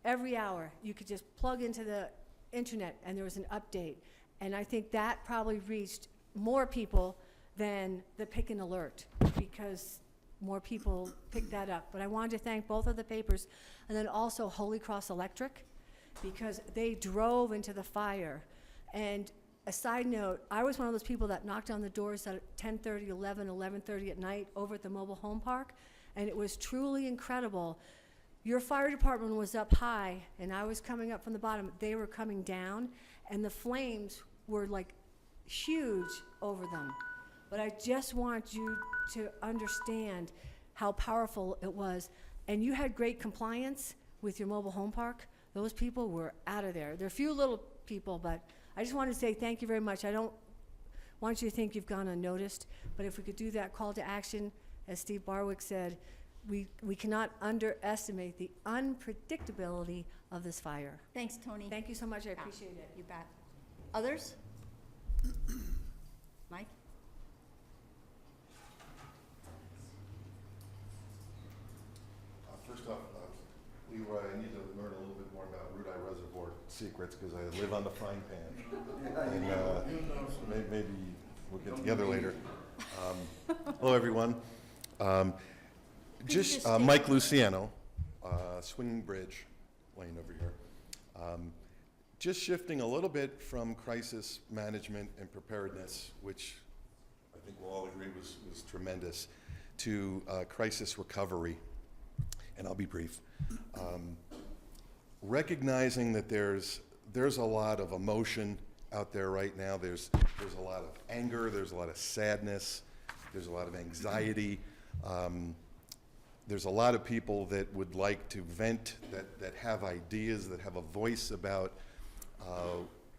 every hour you could just plug into the internet and there was an update. And I think that probably reached more people than the Pick and Alert, because more people picked that up. But I wanted to thank both of the papers, and then also Holy Cross Electric, because they drove into the fire. And a side note, I was one of those people that knocked on the doors at 10:30, 11:30 at night over at the mobile home park, and it was truly incredible. Your fire department was up high, and I was coming up from the bottom. They were coming down, and the flames were like huge over them. But I just want you to understand how powerful it was. And you had great compliance with your mobile home park. Those people were out of there. There are a few little people, but I just want to say thank you very much. I don't want you to think you've gone unnoticed, but if we could do that call to action, as Steve Barwick said, we cannot underestimate the unpredictability of this fire. Thanks, Tony. Thank you so much. I appreciate it. You bet. Others? Mike? First off, Leroy, I need to learn a little bit more about Rudai Reservoir secrets, because I live on the frying pan. And maybe we'll get together later. Hello, everyone. Mike Luciano, Swinging Bridge Lane over here. Just shifting a little bit from crisis management and preparedness, which I think we'll all agree was tremendous, to crisis recovery. And I'll be brief. Recognizing that there's a lot of emotion out there right now. There's a lot of anger, there's a lot of sadness, there's a lot of anxiety. There's a lot of people that would like to vent, that have ideas, that have a voice about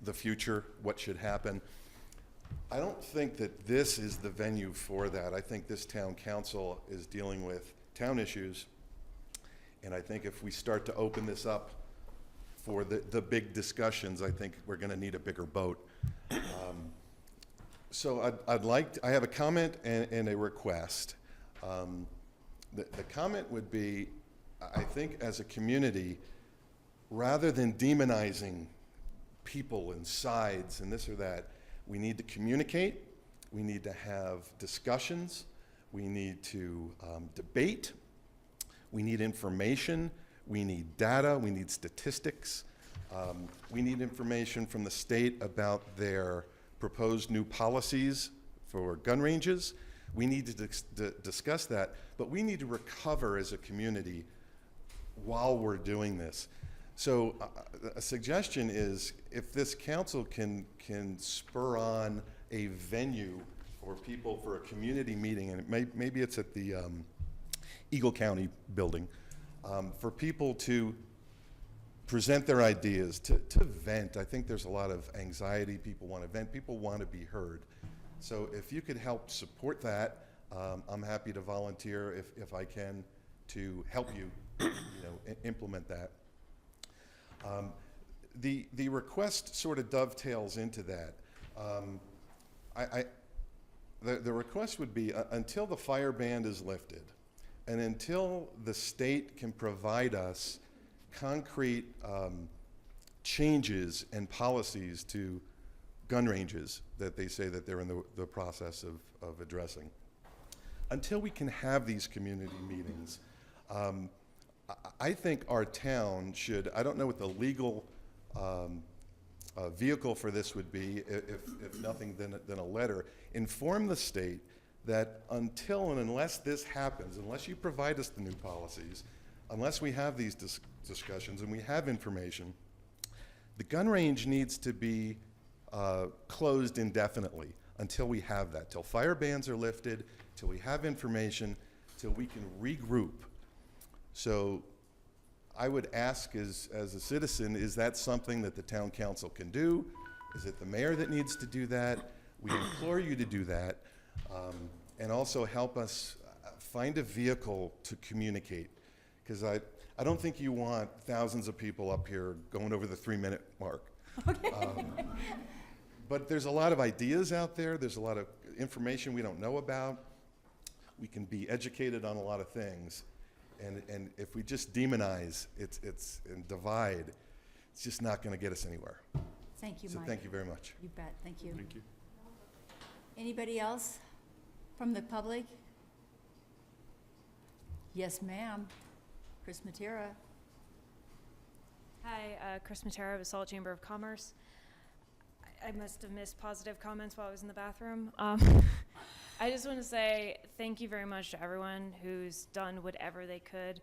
the future, what should happen. I don't think that this is the venue for that. I think this town council is dealing with town issues. And I think if we start to open this up for the big discussions, I think we're going to need a bigger boat. So I have a comment and a request. The comment would be, I think as a community, rather than demonizing people and sides and this or that, we need to communicate, we need to have discussions, we need to debate, we need information, we need data, we need statistics, we need information from the state about their proposed new policies for gun ranges. We need to discuss that, but we need to recover as a community while we're doing this. So a suggestion is, if this council can spur on a venue for people for a community meeting, and maybe it's at the Eagle County building, for people to present their ideas, to vent. I think there's a lot of anxiety. People want to vent. People want to be heard. So if you could help support that, I'm happy to volunteer if I can to help you, implement that. The request sort of dovetails into that. The request would be until the fire ban is lifted, and until the state can provide us concrete changes and policies to gun ranges that they say that they're in the process of addressing. Until we can have these community meetings, I think our town should, I don't know what the legal vehicle for this would be, if nothing than a letter, inform the state that until and unless this happens, unless you provide us the new policies, unless we have these discussions and we have information, the gun range needs to be closed indefinitely until we have that, till fire bans are lifted, till we have information, till we can regroup. So I would ask as a citizen, is that something that the town council can do? Is it the mayor that needs to do that? We implore you to do that, and also help us find a vehicle to communicate. Because I don't think you want thousands of people up here going over the 3-minute mark. Okay. But there's a lot of ideas out there. There's a lot of information we don't know about. We can be educated on a lot of things. And if we just demonize and divide, it's just not going to get us anywhere. Thank you, So Mike. thank you very much. You bet, thank you. Thank you. Anybody else from the public? Yes, ma'am. Chris Matera. Hi, Chris Matera, Basalt Chamber of Commerce. I must have missed positive comments while I was in the bathroom. I just want to say thank you very much to everyone who's done whatever they could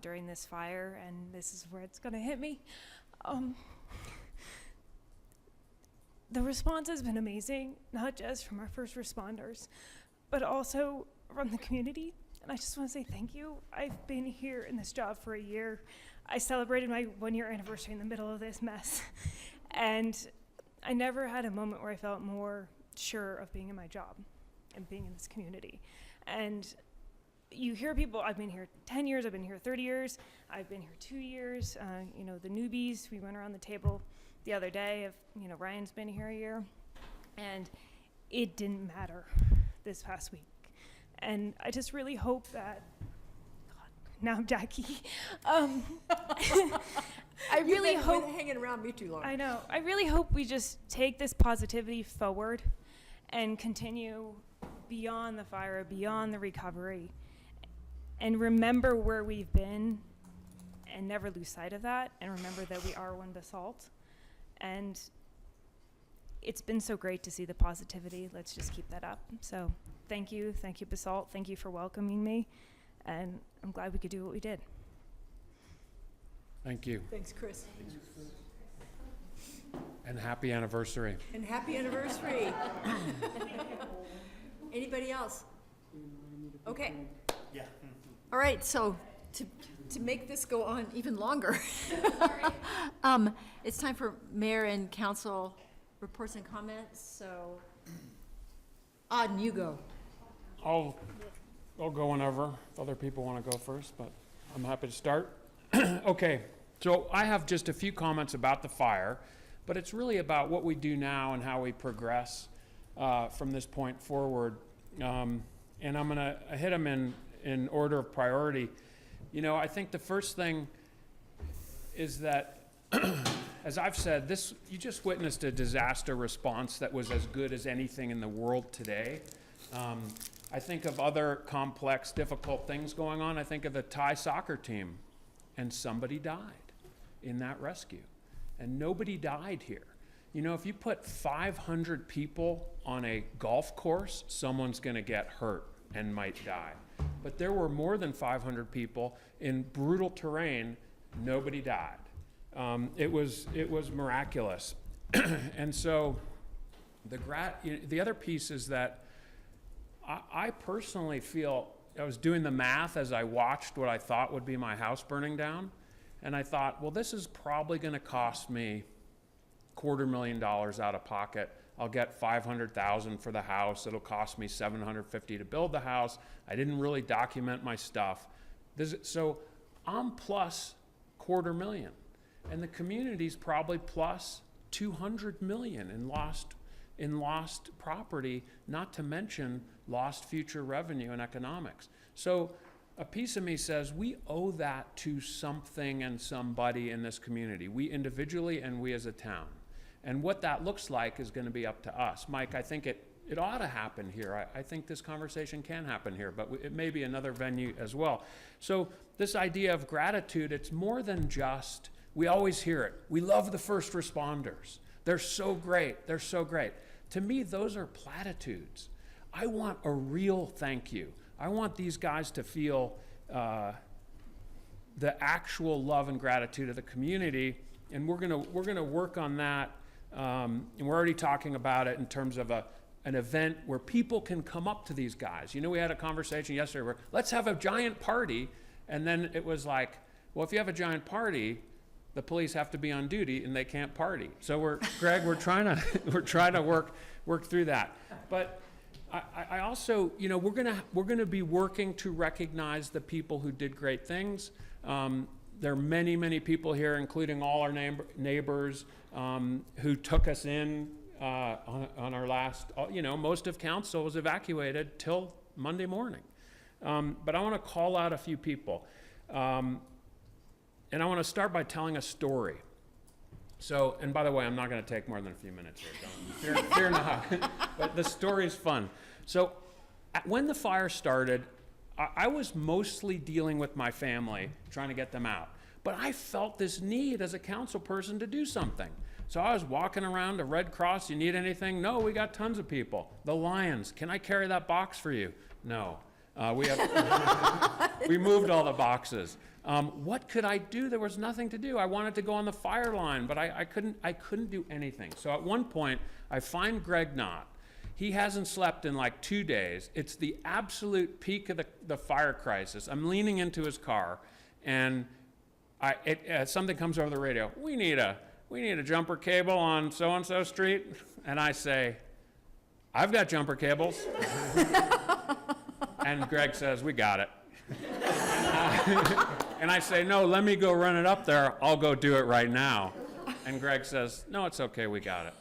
during this fire, and this is where it's going to hit me. The response has been amazing, not just from our first responders, but also from the community. And I just want to say thank you. I've been here in this job for a year. I celebrated my 1-year anniversary in the middle of this mess. And I never had a moment where I felt more sure of being in my job and being in this community. And you hear people, I've been here 10 years, I've been here 30 years, I've been here 2 years. The newbies, we went around the table the other day of, Ryan's been here a year. And it didn't matter this past week. And I just really hope that, God, now I'm Jackie. I really hope. You've been hanging around me too long. I know. I really hope we just take this positivity forward and continue beyond the fire, beyond the recovery, and remember where we've been and never lose sight of that, and remember that we are one Basalt. And it's been so great to see the positivity. Let's just keep that up. So thank you, Basalt. Thank you for welcoming me, and I'm glad we could do what we did. Thank you. Thanks, Chris. And happy anniversary. And happy anniversary. Anybody else? Okay. Yeah. All right, so to make this go on even longer, it's time for mayor and council reports and comments. So Auden, you go. I'll go whenever, if other people want to go first, but I'm happy to start. Okay, so I have just a few comments about the fire, but it's really about what we do now and how we progress from this point forward. And I'm gonna hit them in order of priority. You know, I think the first thing is that, as I've said, you just witnessed a disaster response that was as good as anything in the world today. I think of other complex, difficult things going on. I think of the Thai soccer team, and somebody died in that rescue. And nobody died here. You know, if you put 500 people on a golf course, someone's gonna get hurt and might die. But there were more than 500 people in brutal terrain, nobody died. It was miraculous. And so the other piece is that I personally feel, I was doing the math as I watched what I thought would be my house burning down, and I thought, well, this is probably gonna cost me $250,000 out of pocket. I'll get $500,000 for the house. It'll cost me $750 to build the house. I didn't really document my stuff. So I'm plus $250,000, and the community's probably plus $200 million in lost property, not to mention lost future revenue and economics. So a piece of me says we owe that to something and somebody in this community, we individually and we as a town. And what that looks like is going to be up to us. Mike, I think it ought to happen here. I think this conversation can happen here, but it may be another venue as well. So this idea of gratitude, it's more than just, we always hear it. We love the first responders. They're so great. They're so great. To me, those are platitudes. I want a real thank you. I want these guys to feel the actual love and gratitude of the community, and we're gonna work on that. And we're already talking about it in terms of an event where people can come up to these guys. You know, we had a conversation yesterday where let's have a giant party, and then it was like, well, if you have a giant party, the police have to be on duty and they can't party. So Greg, we're trying to work through that. But I also, you know, we're gonna be working to recognize the people who did great things. There are many, many people here, including all our neighbors, who took us in on our last, you know, most of council was evacuated till Monday morning. But I want to call out a few people. And I want to start by telling a story. So, and by the way, I'm not going to take more than a few minutes here. Don't fear not. But the story's fun. So, when the fire started, I was mostly dealing with my family, trying to get them out. But I felt this need as a council person to do something. So I was walking around the Red Cross. You need anything? No, we got tons of people. The Lions, can I carry that box for you? No. We moved all the boxes. What could I do? There was nothing to do. I wanted to go on the fire line, but I couldn't do anything. So at one point, I find Greg Knott. He hasn't slept in like 2 days. It's the absolute peak of the fire crisis. I'm leaning into his car, and something comes over the radio. We need a jumper cable on so-and-so street. And I say, I've got jumper cables. And Greg says, we got it. And I say, no, let me go run it up there. I'll go do it right now. And Greg says, no, it's okay, we got it.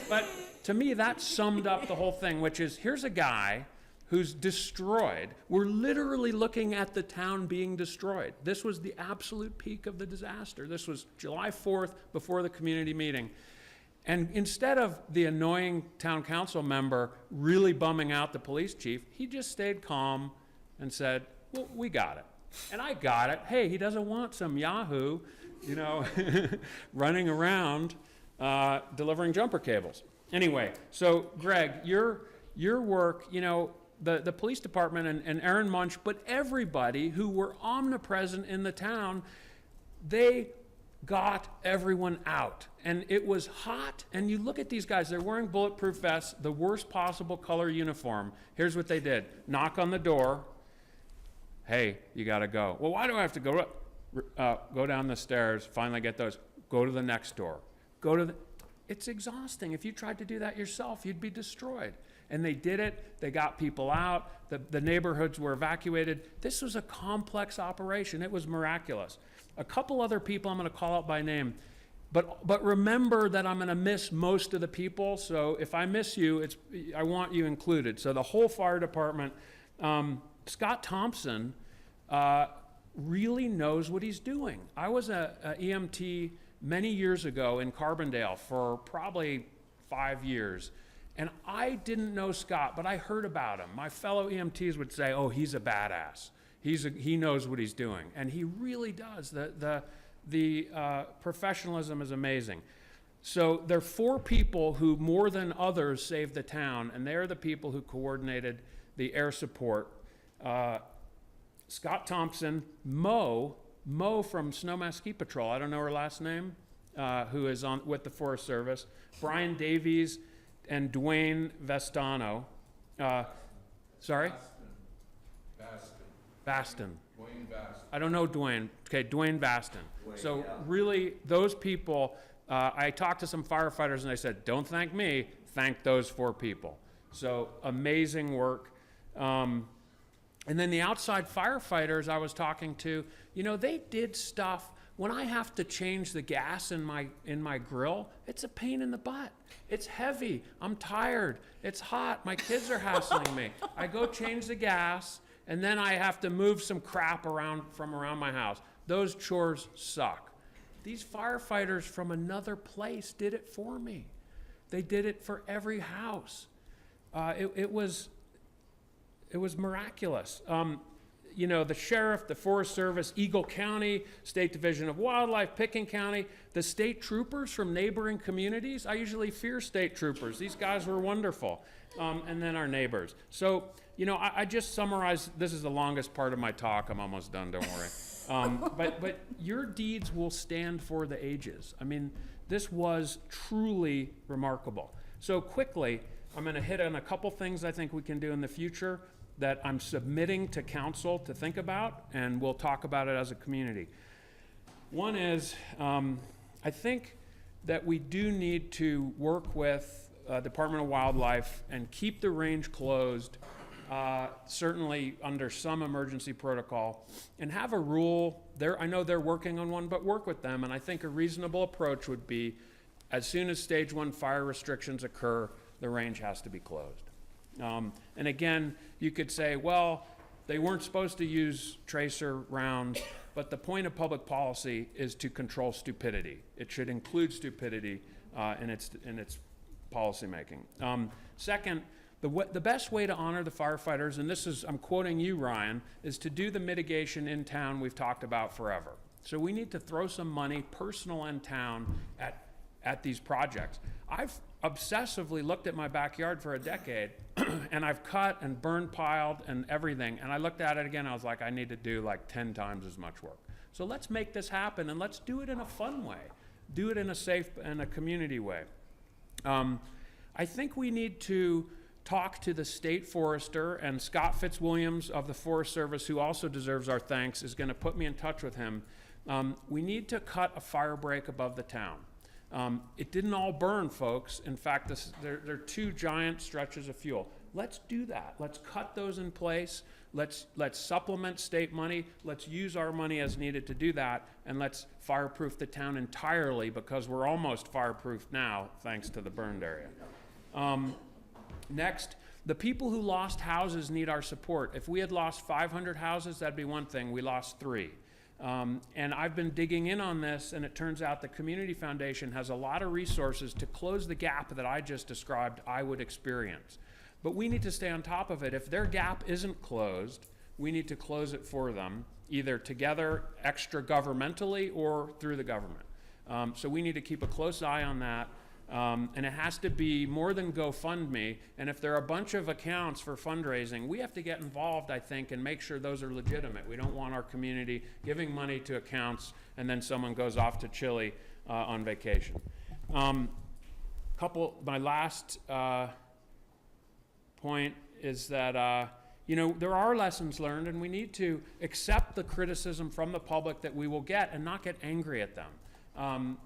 But to me, that summed up the whole thing, which is, here's a guy who's destroyed. We're literally looking at the town being destroyed. This was the absolute peak of the disaster. This was July 4th before the community meeting. And instead of the annoying town council member really bumming out the police chief, he just stayed calm and said, well, we got it. And I got it. Hey, he doesn't want some yahoo, you know, running around delivering jumper cables. Anyway, so Greg, your work, you know, the police department and Aaron Munch, but everybody who were omnipresent in the town, they got everyone out. And it was hot, and you look at these guys, they're wearing bulletproof vests, the worst possible color uniform. Here's what they did. Knock on the door. Hey, you gotta go. Well, why do I have to go? Go down the stairs, finally get those. Go to the next door. It's exhausting. If you tried to do that yourself, you'd be destroyed. And they did it. They got people out. The neighborhoods were evacuated. This was a complex operation. It was miraculous. A couple other people I'm going to call out by name. But remember that I'm going to miss most of the people. So if I miss you, I want you included. So the whole fire department, Scott Thompson really knows what he's doing. I was a EMT many years ago in Carbondale for probably 5 years. And I didn't know Scott, but I heard about him. My fellow EMTs would say, oh, he's a badass. He knows what he's doing. And he really does. The professionalism is amazing. So there are 4 people who more than others saved the town, and they're the people who coordinated the air support. Scott Thompson, Mo from Snowmass Ski Patrol, I don't know her last name, who is with the Forest Service, Brian Davies, and Dwayne Vestano. Sorry? Baston. Dwayne Baston. I don't know Dwayne. Okay, Dwayne Baston. So really, those people, I talked to some firefighters and they said, don't thank me, thank those 4 people. So amazing work. And then the outside firefighters I was talking to, they did stuff. When I have to change the gas in my grill, it's a pain in the butt. It's heavy. I'm tired. It's hot. My kids are hassling me. I go change the gas, and then I have to move some crap around my house. Those chores suck. These firefighters from another place did it for me. They did it for every house. It was miraculous. The sheriff, the Forest Service, Eagle County, State Division of Wildlife, Pickens County, the state troopers from neighboring communities. I usually fear state troopers. These guys were wonderful. And then our neighbors. So, I just summarized. This is the longest part of my talk. I'm almost done, don't worry. But your deeds will stand for the ages. I mean, this was truly remarkable. So quickly, I'm going to hit on a couple things I think we can do in the future that I'm submitting to council to think about, and we'll talk about it as a community. One is, I think that we do need to work with Department of Wildlife and keep the range closed, certainly under some emergency protocol, and have a rule. I know they're working on one, but work with them, and I think a reasonable approach would be, as soon as stage 1 fire restrictions occur, the range has to be closed. And again, you could say, well, they weren't supposed to use tracer rounds, but the point of public policy is to control stupidity. It should include stupidity in its policy making. Second, the best way to honor the firefighters, and I'm quoting you, Ryan, is to do the mitigation in town we've talked about forever. So we need to throw some money, personal and town, at these projects. I've obsessively looked at my backyard for a decade, and I've cut and burn piled and everything, and I looked at it again, I was like, I need to do like 10 times as much work. So let's make this happen, and let's do it in a fun way. Do it in a safe and a community way. I think we need to talk to the state forester, and Scott Fitzwilliams of the Forest Service, who also deserves our thanks, is going to put me in touch with him. We need to cut a fire break above the town. It didn't all burn, folks. In fact, there are 2 giant stretches of fuel. Let's do that. Let's cut those in place. Let's supplement state money. Let's use our money as needed to do that, and let's fireproof the town entirely, because we're almost fireproof now, thanks to the burned area. Next, the people who lost houses need our support. If we had lost 500 houses, that'd be one thing. We lost 3. And I've been digging in on this, and it turns out the Community Foundation has a lot of resources to close the gap that I just described I would experience. But we need to stay on top of it. If their gap isn't closed, we need to close it for them, either together, extra governmentally, or through the government. So we need to keep a close eye on that. And it has to be more than GoFundMe. And if there are a bunch of accounts for fundraising, we have to get involved, I think, and make sure those are legitimate. We don't want our community giving money to accounts and then someone goes off to Chile on vacation. My last point is that there are lessons learned, and we need to accept the criticism from the public that we will get and not get angry at them.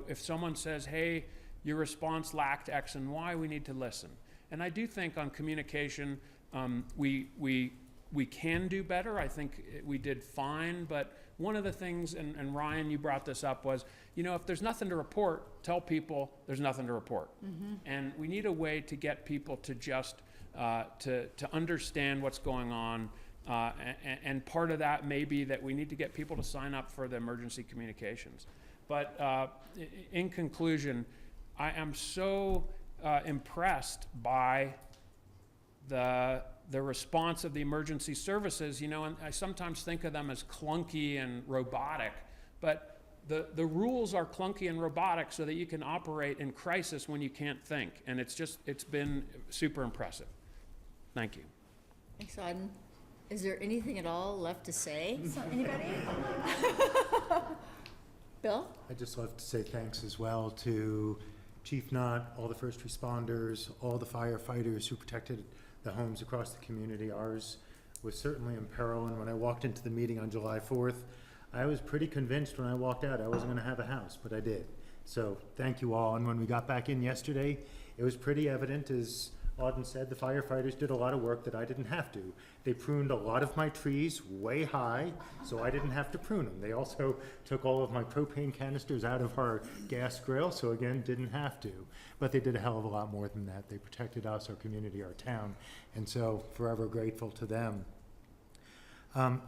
If someone says, hey, your response lacked X and Y, we need to listen. And I do think on communication, we can do better. I think we did fine, but one of the things, and Ryan, you brought this up, was, if there's nothing to report, tell people there's nothing to report. And we need a way to get people to just, to understand what's going on. And part of that may be that we need to get people to sign up for the emergency communications. But in conclusion, I am so impressed by the response of the emergency services, and I sometimes think of them as clunky and robotic, but the rules are clunky and robotic so that you can operate in crisis when you can't think. And it's been super impressive. Thank you. Thanks, Auden. Is there anything at all left to say? So, anybody? Bill? I'd just love to say thanks as well to Chief Knott, all the first responders, all the firefighters who protected the homes across the community. Ours was certainly in peril, and when I walked into the meeting on July 4th, I was pretty convinced when I walked out I wasn't going to have a house, but I did. So thank you all. And when we got back in yesterday, it was pretty evident, as Auden said, the firefighters did a lot of work that I didn't have to. They pruned a lot of my trees way high, so I didn't have to prune them. They also took all of my propane canisters out of our gas grill, so again, didn't have to. But they did a hell of a lot more than that. They protected us, our community, our town, and so forever grateful to them.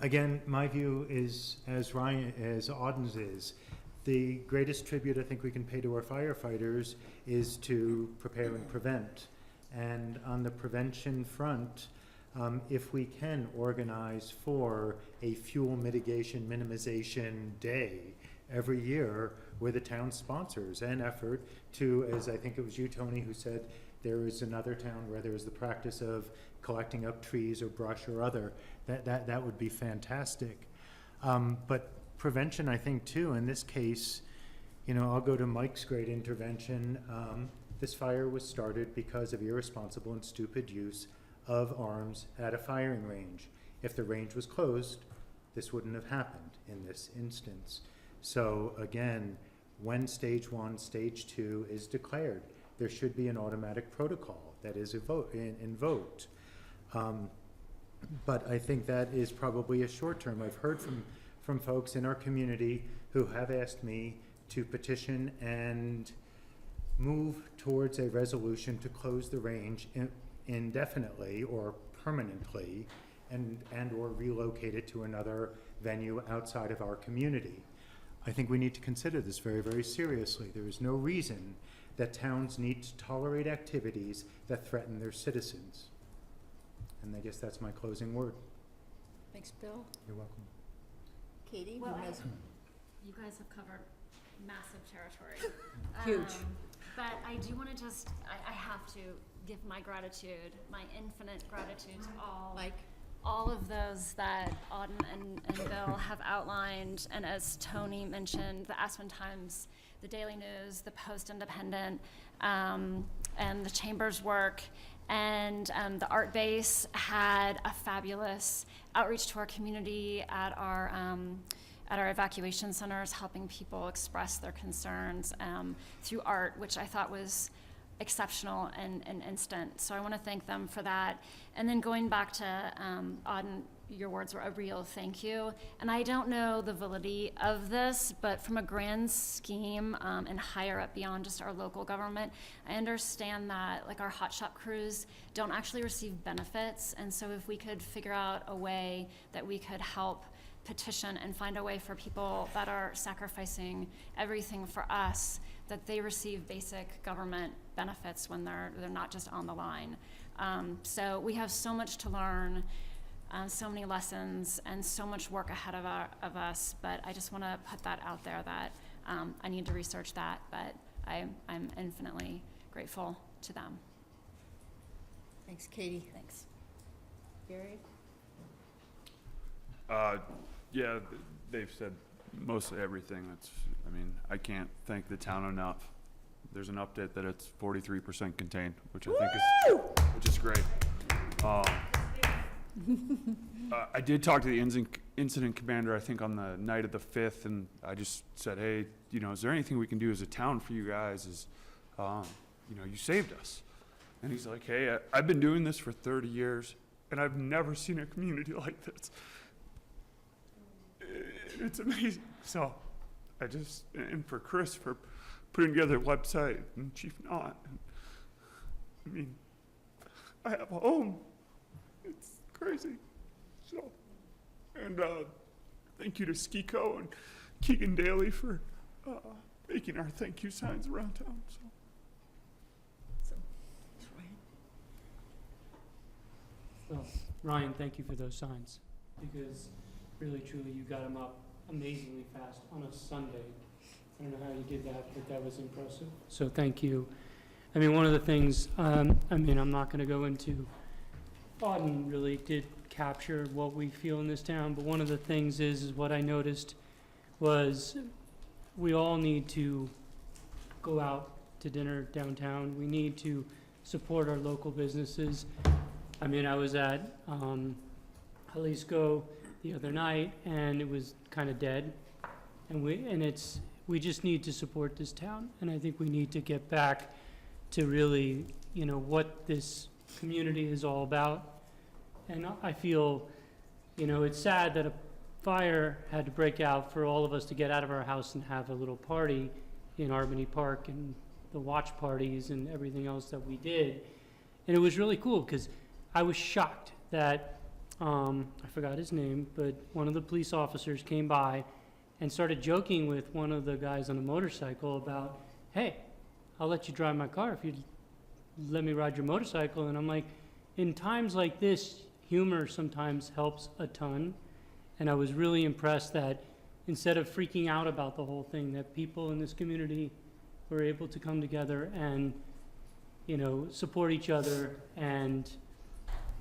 Again, my view is, as Auden's is, the greatest tribute I think we can pay to our firefighters is to prepare and prevent. And on the prevention front, if we can organize for a fuel mitigation minimization day every year where the town sponsors an effort to, as I think it was you, Tony, who said there is another town where there is the practice of collecting up trees or brush or other, that would be fantastic. But prevention, I think, too, in this case, I'll go to Mike's great intervention. This fire was started because of irresponsible and stupid use of arms at a firing range. If the range was closed, this wouldn't have happened in this instance. So again, when stage 1, stage 2 is declared, there should be an automatic protocol that is invoked. But I think that is probably a short term. I've heard from folks in our community who have asked me to petition and move towards a resolution to close the range indefinitely or permanently and or relocate it to another venue outside of our community. I think we need to consider this very, very seriously. There is no reason that towns need to tolerate activities that threaten their citizens. And I guess that's my closing word. Thanks, Bill. You're welcome. Katie? Well, who has- you guys have covered massive territory. Huge. But I do want to I have to give my gratitude, my infinite gratitude to all of those that Auden and Bill have outlined. And as Tony mentioned, the Aspen Times, the Daily News, the Post Independent, and the Chamber's work. And the Art Base had a fabulous outreach to our community at our evacuation centers, helping people express their concerns through art, which I thought was exceptional and instant. So I want to thank them for that. And then going back to Auden, your words were a real thank you. And I don't know the validity of this, but from a grand scheme and higher up beyond just our local government, I understand that like our hotshot crews don't actually receive benefits. And so if we could figure out a way that we could help petition and find a way for people that are sacrificing everything for us, that they receive basic government benefits when they're not just on the line. So we have so much to learn, so many lessons, and so much work ahead of us. But I just want to put that out there that I need to research that. But I'm infinitely grateful to them. Thanks, Katie. Thanks. Gary? Yeah, they've said mostly everything. I can't thank the town enough. There's an update that it's 43% contained, which I think is great. I did talk to the incident commander, I think on the night of the 5th, and I just said, hey, is there anything we can do as a town for you guys? You saved us. And he's like, hey, I've been doing this for 30 years, and I've never seen a community like this. It's amazing. So and for Chris for putting together a website, and Chief Knott. I mean, I have a home. It's crazy. So, and thank you to Skiko and Keegan Daly for making our thank you signs around town. Well, Ryan, thank you for those signs, because really, truly, you got them up amazingly fast on a Sunday. I don't know how you did that, but that was impressive. So thank you. I mean, one of the things, I'm not going to go into, Auden really did capture what we feel in this town, but one of the things is what I noticed was we all need to go out to dinner downtown. We need to support our local businesses. I mean, I was at Jalisco the other night, and it was kind of dead. And we just need to support this town, and I think we need to get back to really, what this community is all about. And I feel, it's sad that a fire had to break out for all of us to get out of our house and have a little party in Albany Park, and the watch parties and everything else that we did. And it was really cool, because I was shocked that, I forgot his name, but one of the police officers came by and started joking with one of the guys on a motorcycle about, hey, I'll let you drive my car if you let me ride your motorcycle. And I'm like, in times like this, humor sometimes helps a ton. And I was really impressed that instead of freaking out about the whole thing, that people in this community were able to come together and, support each other. And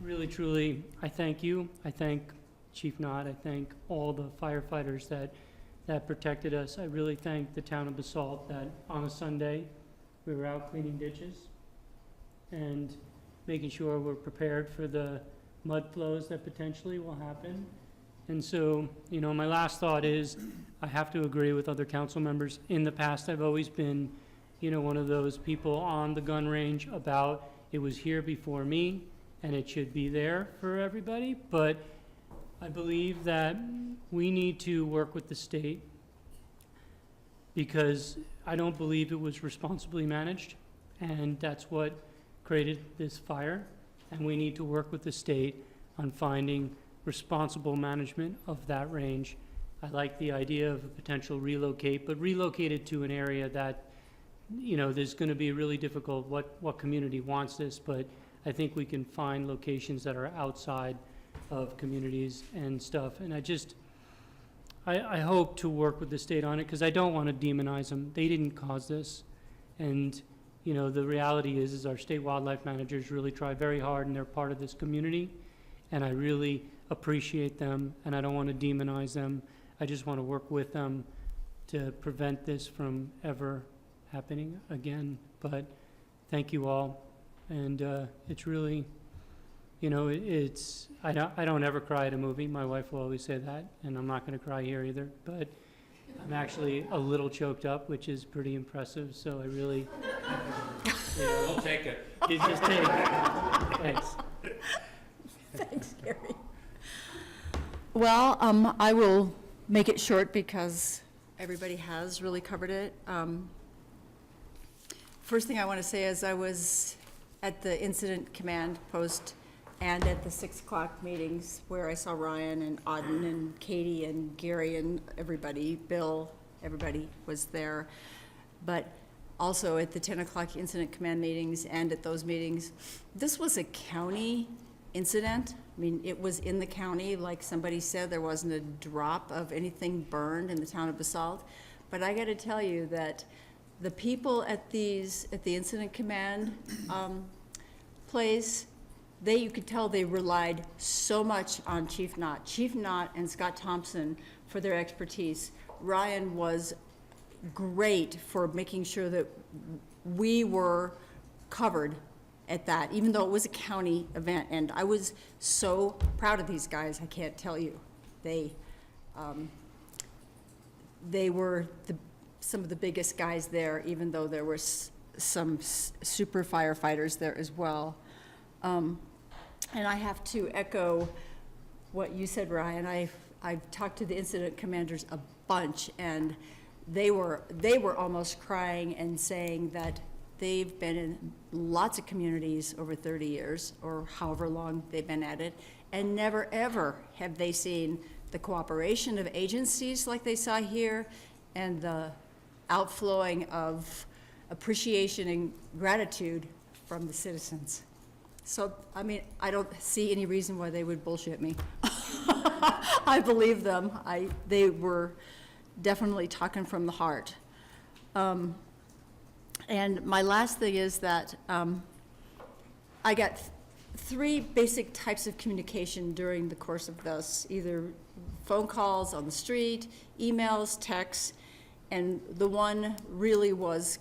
really, truly, I thank you. I thank Chief Knott. I thank all the firefighters that protected us. I really thank the town of Basalt that on a Sunday, we were out cleaning ditches and making sure we're prepared for the mud flows that potentially will happen. And so, my last thought is, I have to agree with other council members. In the past, I've always been, one of those people on the gun range about it was here before me, and it should be there for everybody. But I believe that we need to work with the state, because I don't believe it was responsibly managed, and that's what created this fire. And we need to work with the state on finding responsible management of that range. I like the idea of a potential relocate, but relocated to an area that, there's going to be really difficult. What community wants this? But I think we can find locations that are outside of communities and stuff. And I hope to work with the state on it, because I don't want to demonize them. They didn't cause this. And, the reality is our state wildlife managers really try very hard, and they're part of this community. And I really appreciate them, and I don't want to demonize them. I just want to work with them to prevent this from ever happening again. But thank you all. And it's really, I don't ever cry at a movie. My wife will always say that, and I'm not going to cry here either. But I'm actually a little choked up, which is pretty impressive. So I really, We'll take it. you just take it. Thanks. Thanks, Gary. Well, I will make it short because everybody has really covered it. First thing I want to say is I was at the incident command post and at the 6 o'clock meetings where I saw Ryan and Auden and Katie and Gary and everybody, Bill, everybody was there. But also at the 10 o'clock incident command meetings and at those meetings, this was a county incident. I mean, it was in the county, like somebody said, there wasn't a drop of anything burned in the town of Basalt. But I got to tell you that the people at the incident command place, you could tell they relied so much on Chief Knott. Chief Knott and Scott Thompson for their expertise. Ryan was great for making sure that we were covered at that, even though it was a county event. And I was so proud of these guys, I can't tell you. They were some of the biggest guys there, even though there were some super firefighters there as well. And I have to echo what you said, Ryan. I've talked to the incident commanders a bunch, and they were almost crying and saying that they've been in lots of communities over 30 years, or however long they've been at it, and never ever have they seen the cooperation of agencies like they saw here, and the outflowing of appreciation and gratitude from the citizens. So, I mean, I don't see any reason why they would bullshit me. I believe them. They were definitely talking from the heart. And my last thing is that I got three basic types of communication during the course of this, either phone calls on the street, emails, texts, and the one really was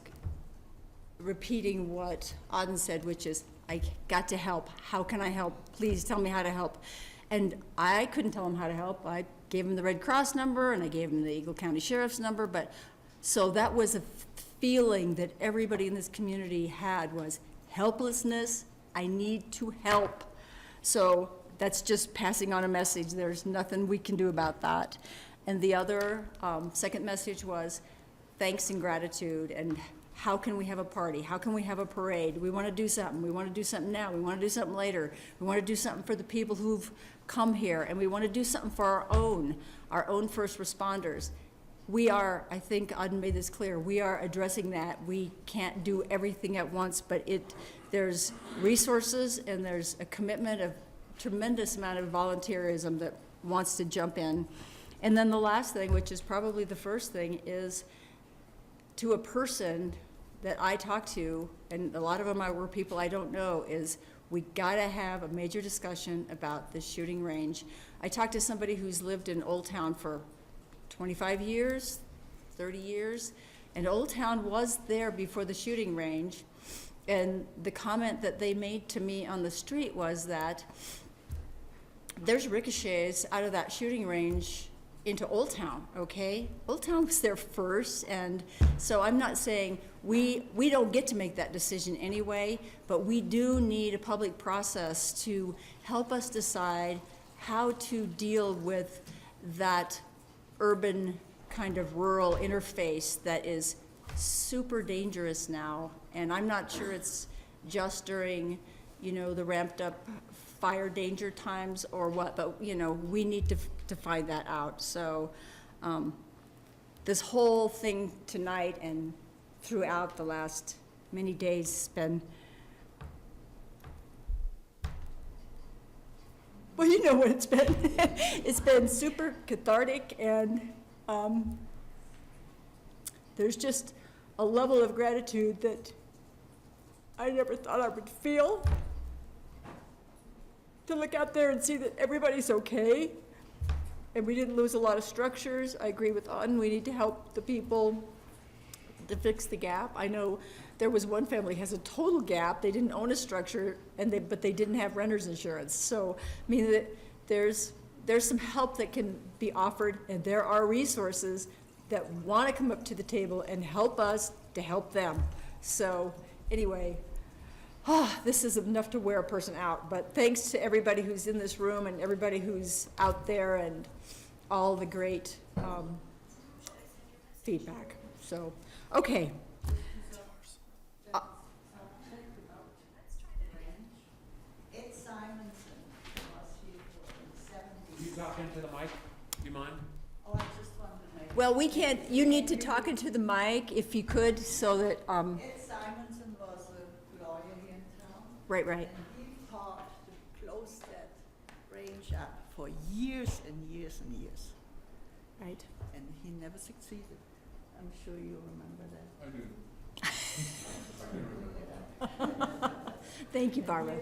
repeating what Auden said, which is, I got to help. How can I help? Please tell me how to help. And I couldn't tell him how to help. I gave him the Red Cross number, and I gave him the Eagle County Sheriff's number, but so that was a feeling that everybody in this community had, was helplessness. I need to help. So that's just passing on a message. There's nothing we can do about that. And the other second message was thanks and gratitude, and how can we have a party? How can we have a parade? We want to do something. We want to do something now. We want to do something later. We want to do something for the people who've come here, and we want to do something for our own first responders. We are, I think Auden made this clear, we are addressing that. We can't do everything at once, but there's resources and there's a commitment of tremendous amount of volunteerism that wants to jump in. And then the last thing, which is probably the first thing, is to a person that I talk to, and a lot of them were people I don't know, is we gotta have a major discussion about the shooting range. I talked to somebody who's lived in Old Town for 25 years, 30 years, and Old Town was there before the shooting range, and the comment that they made to me on the street was that there's ricochets out of that shooting range into Old Town, okay? Old Town was there first, and so I'm not saying we don't get to make that decision anyway, but we do need a public process to help us decide how to deal with that urban kind of rural interface that is super dangerous now. And I'm not sure it's just during, the ramped up fire danger times or what, but, we need to find that out. So this whole thing tonight and throughout the last many days has been, well, you know what it's been. It's been super cathartic, and there's just a level of gratitude that I never thought I would feel. To look out there and see that everybody's okay, and we didn't lose a lot of structures. I agree with Auden, we need to help the people to fix the gap. I know there was one family has a total gap. They didn't own a structure, but they didn't have renter's insurance. So, I mean, there's some help that can be offered, and there are resources that want to come up to the table and help us to help them. So, anyway, this is enough to wear a person out. But thanks to everybody who's in this room and everybody who's out there and all the great feedback. So, okay. Talk into the mic, do you mind? Well, we can't, you need to talk into the mic if you could, so that, Ed Simonson was a lawyer here in town. right. And he fought to close that range up for years and years and years. Right. And he never succeeded. I'm sure you remember that. I do. Thank you, Barbara.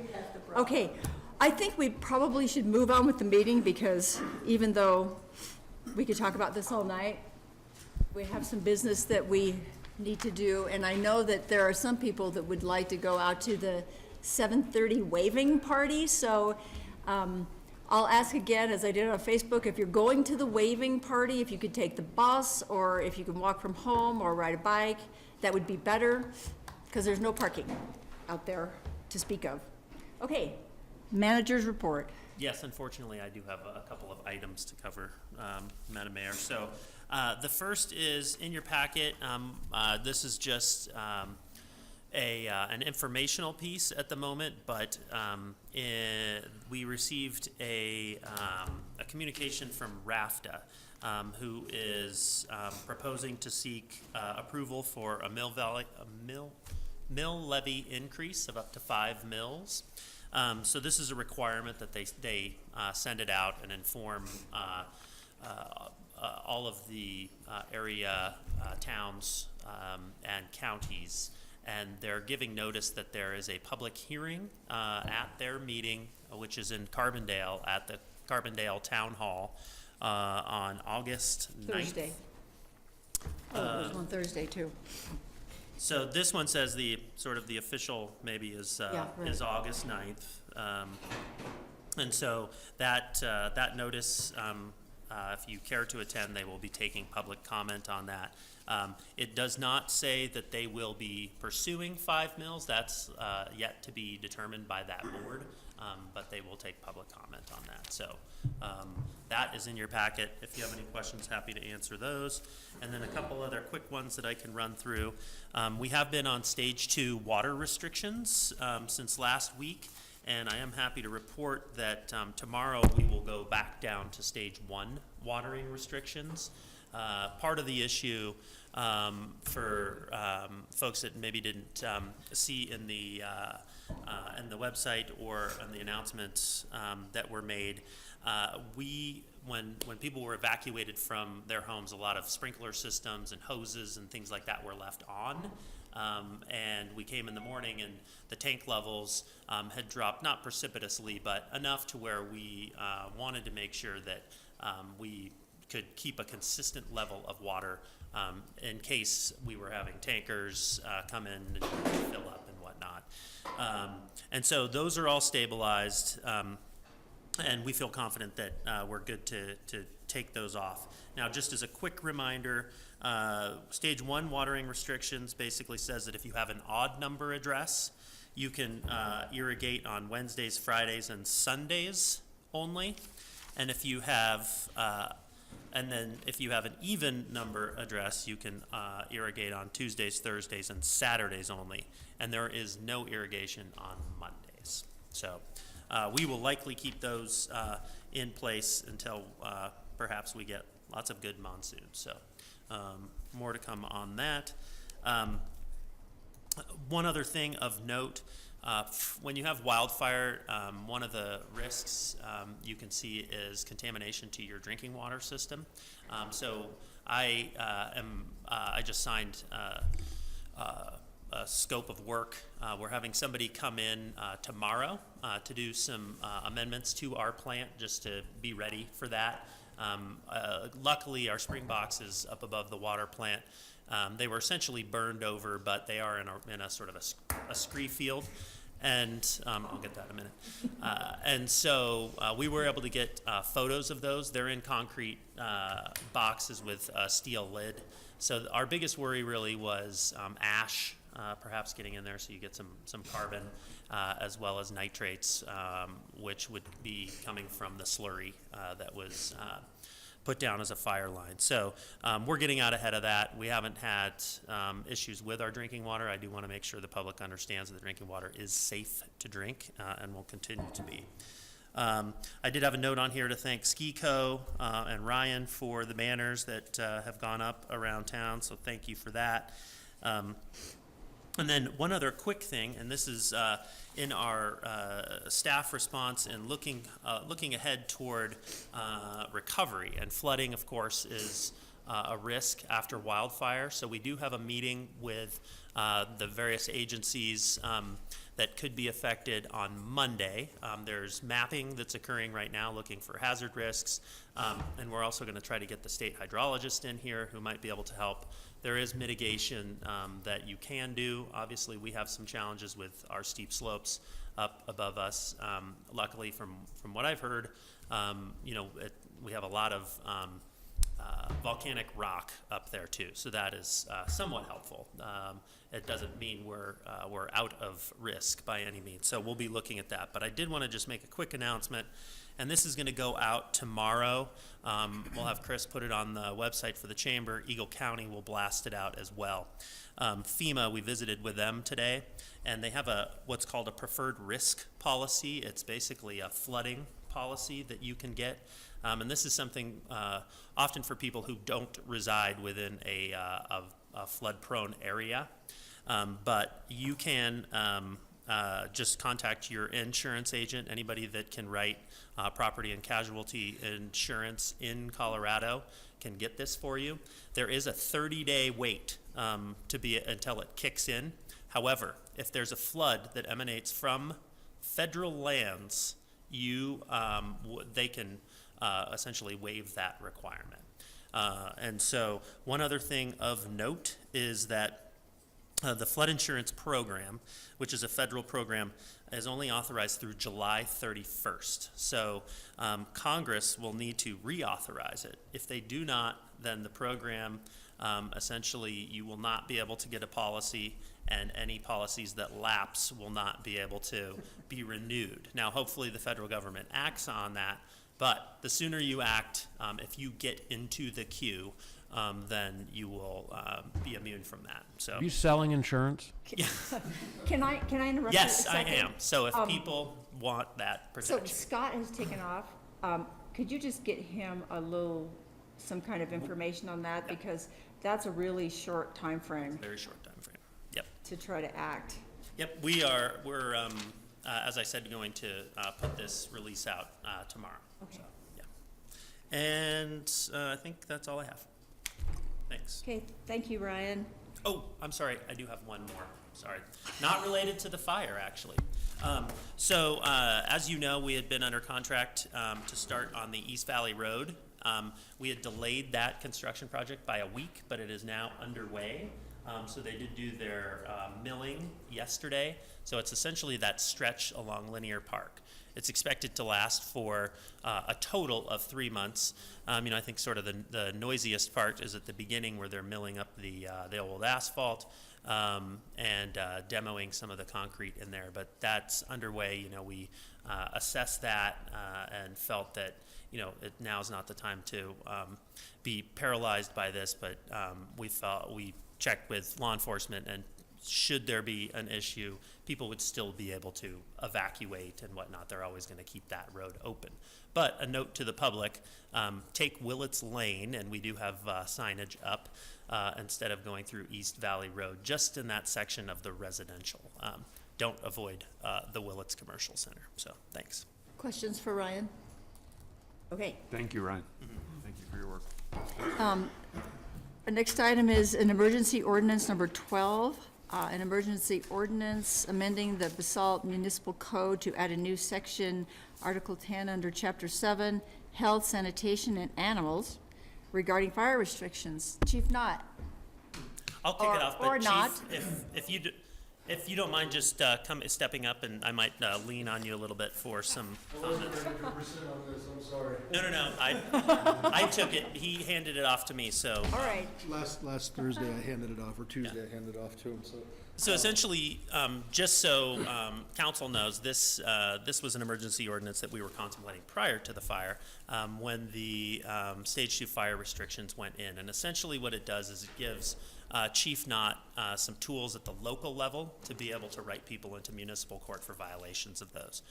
Okay, I think we probably should move on with the meeting, because even though we could talk about this all night, we have some business that we need to do, and I know that there are some people that would like to go out to the 7:30 waving party, so I'll ask again, as I did on Facebook, if you're going to the waving party, if you could take the bus, or if you can walk from home or ride a bike, that would be better. because there's no parking out there to speak of. Okay, manager's report. Yes, unfortunately, I do have a couple of items to cover, Madam Mayor. So the first is in your packet. This is just an informational piece at the moment, but we received a communication from RAFTA, who is proposing to seek approval for a mill levy increase of up to 5 mills. So this is a requirement that they send it out and inform all of the area towns and counties. And they're giving notice that there is a public hearing at their meeting, which is in Carbondale, at the Carbondale Town Hall on August 9th. Thursday. There's one Thursday too. So this one says the official maybe is is August 9th, and so that notice, if you care to attend, they will be taking public comment on that. It does not say that they will be pursuing 5 mills. That's yet to be determined by that board, but they will take public comment on that. So that is in your packet. If you have any questions, happy to answer those. And then a couple other quick ones that I can run through. We have been on stage 2 water restrictions since last week, and I am happy to report that tomorrow we will go back down to stage 1 watering restrictions. Part of the issue for folks that maybe didn't see in the website or on the announcements that were made, when people were evacuated from their homes, a lot of sprinkler systems and hoses and things like that were left on. And we came in the morning and the tank levels had dropped, not precipitously, but enough to where we wanted to make sure that we could keep a consistent level of water in case we were having tankers come in and fill up and whatnot. And so those are all stabilized, and we feel confident that we're good to take those off. Now, just as a quick reminder, stage 1 watering restrictions basically says that if you have an odd number address, you can irrigate on Wednesdays, Fridays, and Sundays only. And if you have if you have an even number address, you can irrigate on Tuesdays, Thursdays, and Saturdays only. And there is no irrigation on Mondays. So we will likely keep those in place until perhaps we get lots of good monsoons. So more to come on that. One other thing of note, when you have wildfire, one of the risks you can see is contamination to your drinking water system. So I just signed a scope of work. We're having somebody come in tomorrow to do some amendments to our plant just to be ready for that. Luckily, our spring box is up above the water plant. They were essentially burned over, but they are in a sort of a scree field. And I'll get that in a minute. And so we were able to get photos of those. They're in concrete boxes with a steel lid. So our biggest worry really was ash perhaps getting in there, so you get some carbon, as well as nitrates, which would be coming from the slurry that was put down as a fire line. So we're getting out ahead of that. We haven't had issues with our drinking water. I do want to make sure the public understands that the drinking water is safe to drink and will continue to be. I did have a note on here to thank Ski Co. And Ryan for the banners that have gone up around town, so thank you for that. And then one other quick thing, and this is in our staff response and looking ahead toward recovery. And flooding, of course, is a risk after wildfire. So we do have a meeting with the various agencies that could be affected on Monday. There's mapping that's occurring right now looking for hazard risks. And we're also going to try to get the state hydrologist in here who might be able to help. There is mitigation that you can do. Obviously, we have some challenges with our steep slopes up above us. Luckily, from what I've heard, we have a lot of volcanic rock up there too, so that is somewhat helpful. It doesn't mean we're out of risk by any means, so we'll be looking at that. But I did want to just make a quick announcement, and this is going to go out tomorrow. We'll have Chris put it on the website for the chamber. Eagle County will blast it out as well. FEMA, we visited with them today, and they have what's called a preferred risk policy. It's basically a flooding policy that you can get. And this is something often for people who don't reside within a flood-prone area. But you can just contact your insurance agent, anybody that can write property and casualty insurance in Colorado can get this for you. There is a 30-day wait until it kicks in. However, if there's a flood that emanates from federal lands, they can essentially waive that requirement. And so one other thing of note is that the flood insurance program, which is a federal program, is only authorized through July 31st. So Congress will need to reauthorize it. If they do not, then the program, essentially you will not be able to get a policy, and any policies that lapse will not be able to be renewed. Now, hopefully the federal government acts on that, but the sooner you act, if you get into the queue, then you will be immune from that. So, Are you selling insurance? yeah. Can I interrupt you a Yes, I second? am. So if people want that So protection. Scott has taken off. Could you just get him some kind of information on that? Because that's a really short time frame Very short time frame. Yep. to try to act. Yep. We're as I said, going to put this release out tomorrow. Okay. So, yeah. And I think that's all I have. Thanks. Okay, thank you, Ryan. Oh, I'm sorry. I do have one more. Sorry. Not related to the fire, actually. So as you know, we had been under contract to start on the East Valley Road. We had delayed that construction project by a week, but it is now underway. So they did do their milling yesterday. So it's essentially that stretch along Linear Park. It's expected to last for a total of 3 months. I think sort of the noisiest part is at the beginning where they're milling up the old asphalt and demoing some of the concrete in there. But that's underway. We assessed that and felt that now's not the time to be paralyzed by this. But we checked with law enforcement, and should there be an issue, people would still be able to evacuate and whatnot. They're always going to keep that road open. But a note to the public, take Willets Lane, and we do have signage up, instead of going through East Valley Road, just in that section of the residential. Don't avoid the Willets Commercial Center. So thanks. Questions for Ryan? Okay. Thank you, Ryan. Thank you for your work. The next item is an emergency ordinance number 12, an emergency ordinance amending the Basalt Municipal Code to add a new section, Article 10, under Chapter 7, Health, Sanitation, and Animals, regarding fire restrictions. Chief Knott. I'll kick it off, but or Chief, not. if you don't mind just stepping up, and I might lean on you a little bit for some comments. I'm sorry. No. I took it. He handed it off to me. So. All right. Last Thursday I handed it off, or Tuesday I handed it off to him, so. So essentially, just so council knows, this was an emergency ordinance that we were contemplating prior to the fire when the Stage 2 fire restrictions went in. And essentially what it does is it gives Chief Knott some tools at the local level to be able to write people into municipal court for violations of those.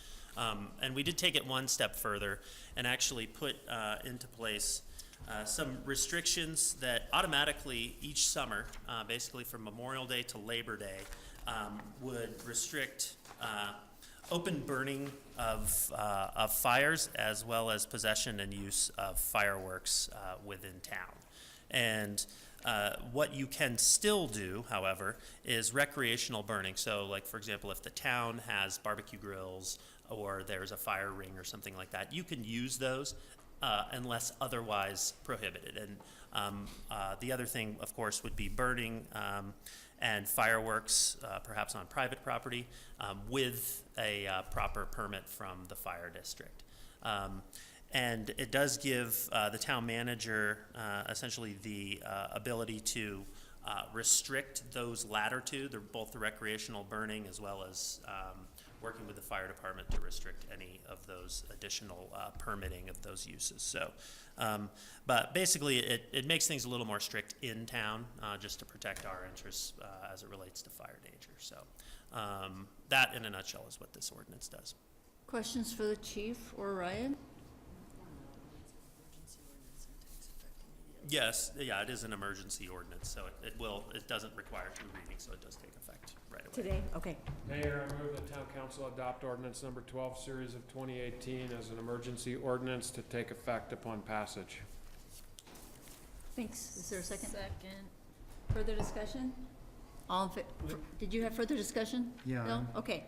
And we did take it one step further and actually put into place some restrictions that automatically each summer, basically from Memorial Day to Labor Day, would restrict open burning of fires, as well as possession and use of fireworks within town. And what you can still do, however, is recreational burning. So, like, for example, if the town has barbecue grills or there's a fire ring or something like that, you can use those unless otherwise prohibited. And the other thing, of course, would be burning and fireworks, perhaps on private property, with a proper permit from the fire district. And it does give the town manager essentially the ability to restrict those latter two, both the recreational burning as well as working with the fire department to restrict any of those additional permitting of those uses. So, but basically it makes things a little more strict in town just to protect our interests as it relates to fire danger. So that in a nutshell is what this ordinance does. Questions for the chief or Ryan? Yes, yeah, it is an emergency ordinance, so it doesn't require 2 readings, so it does take effect right away. Today, okay. Mayor, I move the town council adopt ordinance number 12, series of 2018 as an emergency ordinance to take effect upon passage. Thanks. Is there a second? Second. Further discussion? Did you have further discussion? Yeah. No? Okay.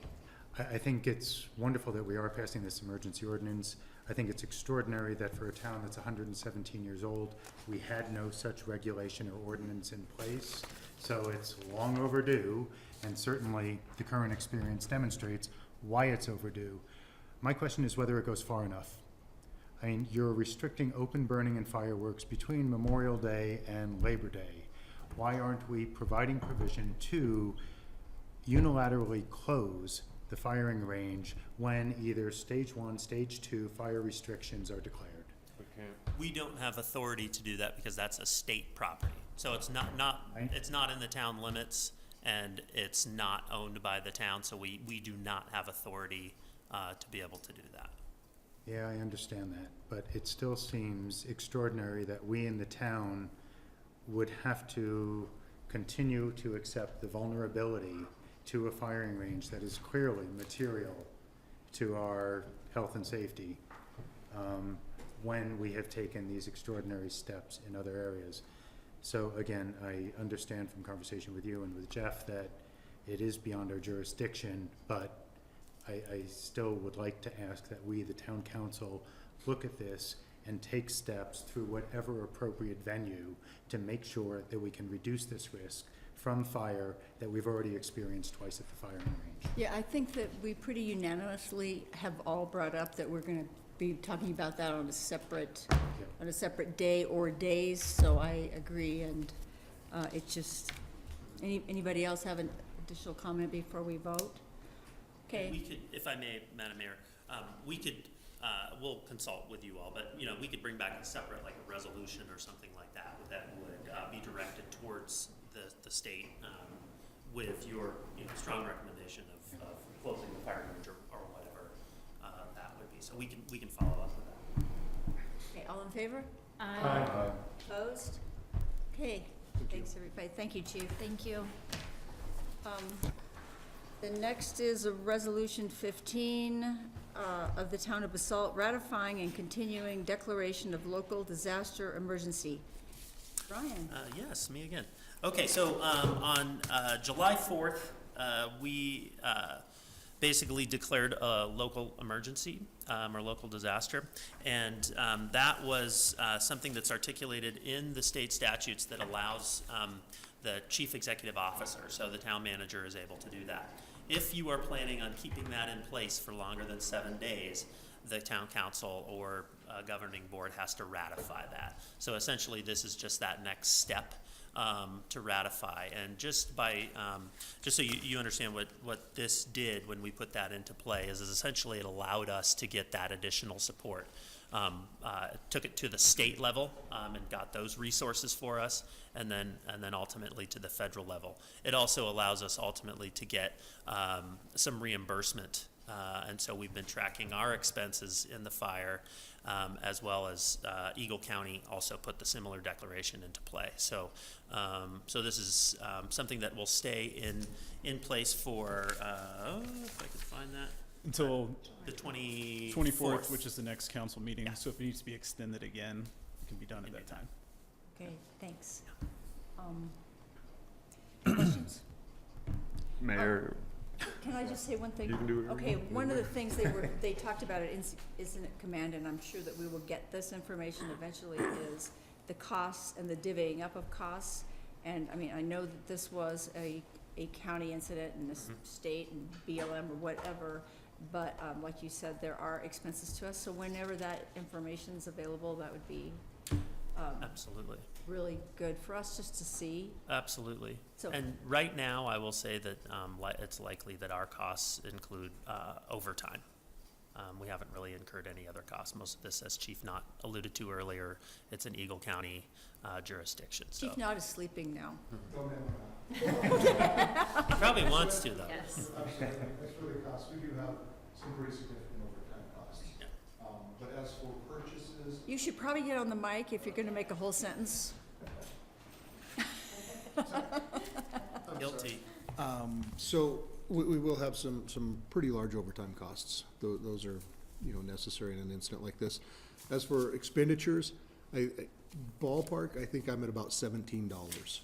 I think it's wonderful that we are passing this emergency ordinance. I think it's extraordinary that for a town that's 117 years old, we had no such regulation or ordinance in place. So it's long overdue, and certainly the current experience demonstrates why it's overdue. My question is whether it goes far enough. I mean, you're restricting open burning and fireworks between Memorial Day and Labor Day. Why aren't we providing provision to unilaterally close the firing range when either stage 1, stage 2 fire restrictions are declared? We don't have authority to do that because that's a state property. So it's not it's not in the town limits, and it's not owned by the town, so we do not have authority to be able to do that. Yeah, I understand that, but it still seems extraordinary that we in the town would have to continue to accept the vulnerability to a firing range that is clearly material to our health and safety when we have taken these extraordinary steps in other areas. So again, I understand from conversation with you and with Jeff that it is beyond our jurisdiction, but I still would like to ask that we, the town council, look at this and take steps through whatever appropriate venue to make sure that we can reduce this risk from fire that we've already experienced twice at the firing range. Yeah, I think that we pretty unanimously have all brought up that we're going to be talking about that on a separate day or days. So I agree, and it's just anybody else have an additional comment before we vote? Okay. We could, if I may, Madam Mayor, we could. We'll consult with you all, but we could bring back a separate, like a resolution or something like that would be directed towards the state with your strong recommendation of closing the fire range or whatever that would be. So we can follow up with that. Okay, all in favor? Aye. Opposed? Okay, thanks everybody. Thank you, Chief. Thank you. The next is a resolution 15 of the town of Basalt ratifying and continuing declaration of local disaster emergency. Brian? Yes, me again. Okay, so on July 4th, we basically declared a local emergency or local disaster, and that was something that's articulated in the state statutes that allows the chief executive officer, so the town manager is able to do that. If you are planning on keeping that in place for longer than 7 days, the town council or governing board has to ratify that. So essentially, this is just that next step to ratify. And just by, just so you understand what this did when we put that into play is essentially it allowed us to get that additional support. Took it to the state level and got those resources for us, and then ultimately to the federal level. It also allows us ultimately to get some reimbursement, and so we've been tracking our expenses in the fire, as well as Eagle County also put the similar declaration into play. So, so this is something that will stay in place for if I could find that. Until the 24th, which is the next council meeting. Yeah. So if it needs to be extended again, it can be done at that time. Okay, thanks. Questions? Mayor. Can I just say one thing? You can do it. Okay, one of the things they talked about at Incident Command, and I'm sure that we will get this information eventually, is the costs and the divvying up of costs. And I mean, I know that this was a county incident and a state and BLM or whatever, But like you said, there are expenses to us, so whenever that information's available, that would be Absolutely. really good for us just to see. Absolutely. So- And right now, I will say that it's likely that our costs include overtime. We haven't really incurred any other costs. Most of this, as Chief Knott alluded to earlier, it's an Eagle County jurisdiction, so. Chief Knott is sleeping now. He probably wants to, though. Yes. As for the costs, we do have some pretty significant overtime costs. But as for purchases, You should probably get on the mic if you're gonna make a whole sentence. Guilty. So we will have some pretty large overtime costs. Those are, necessary in an incident like this. As for expenditures, ballpark, I think I'm at about $17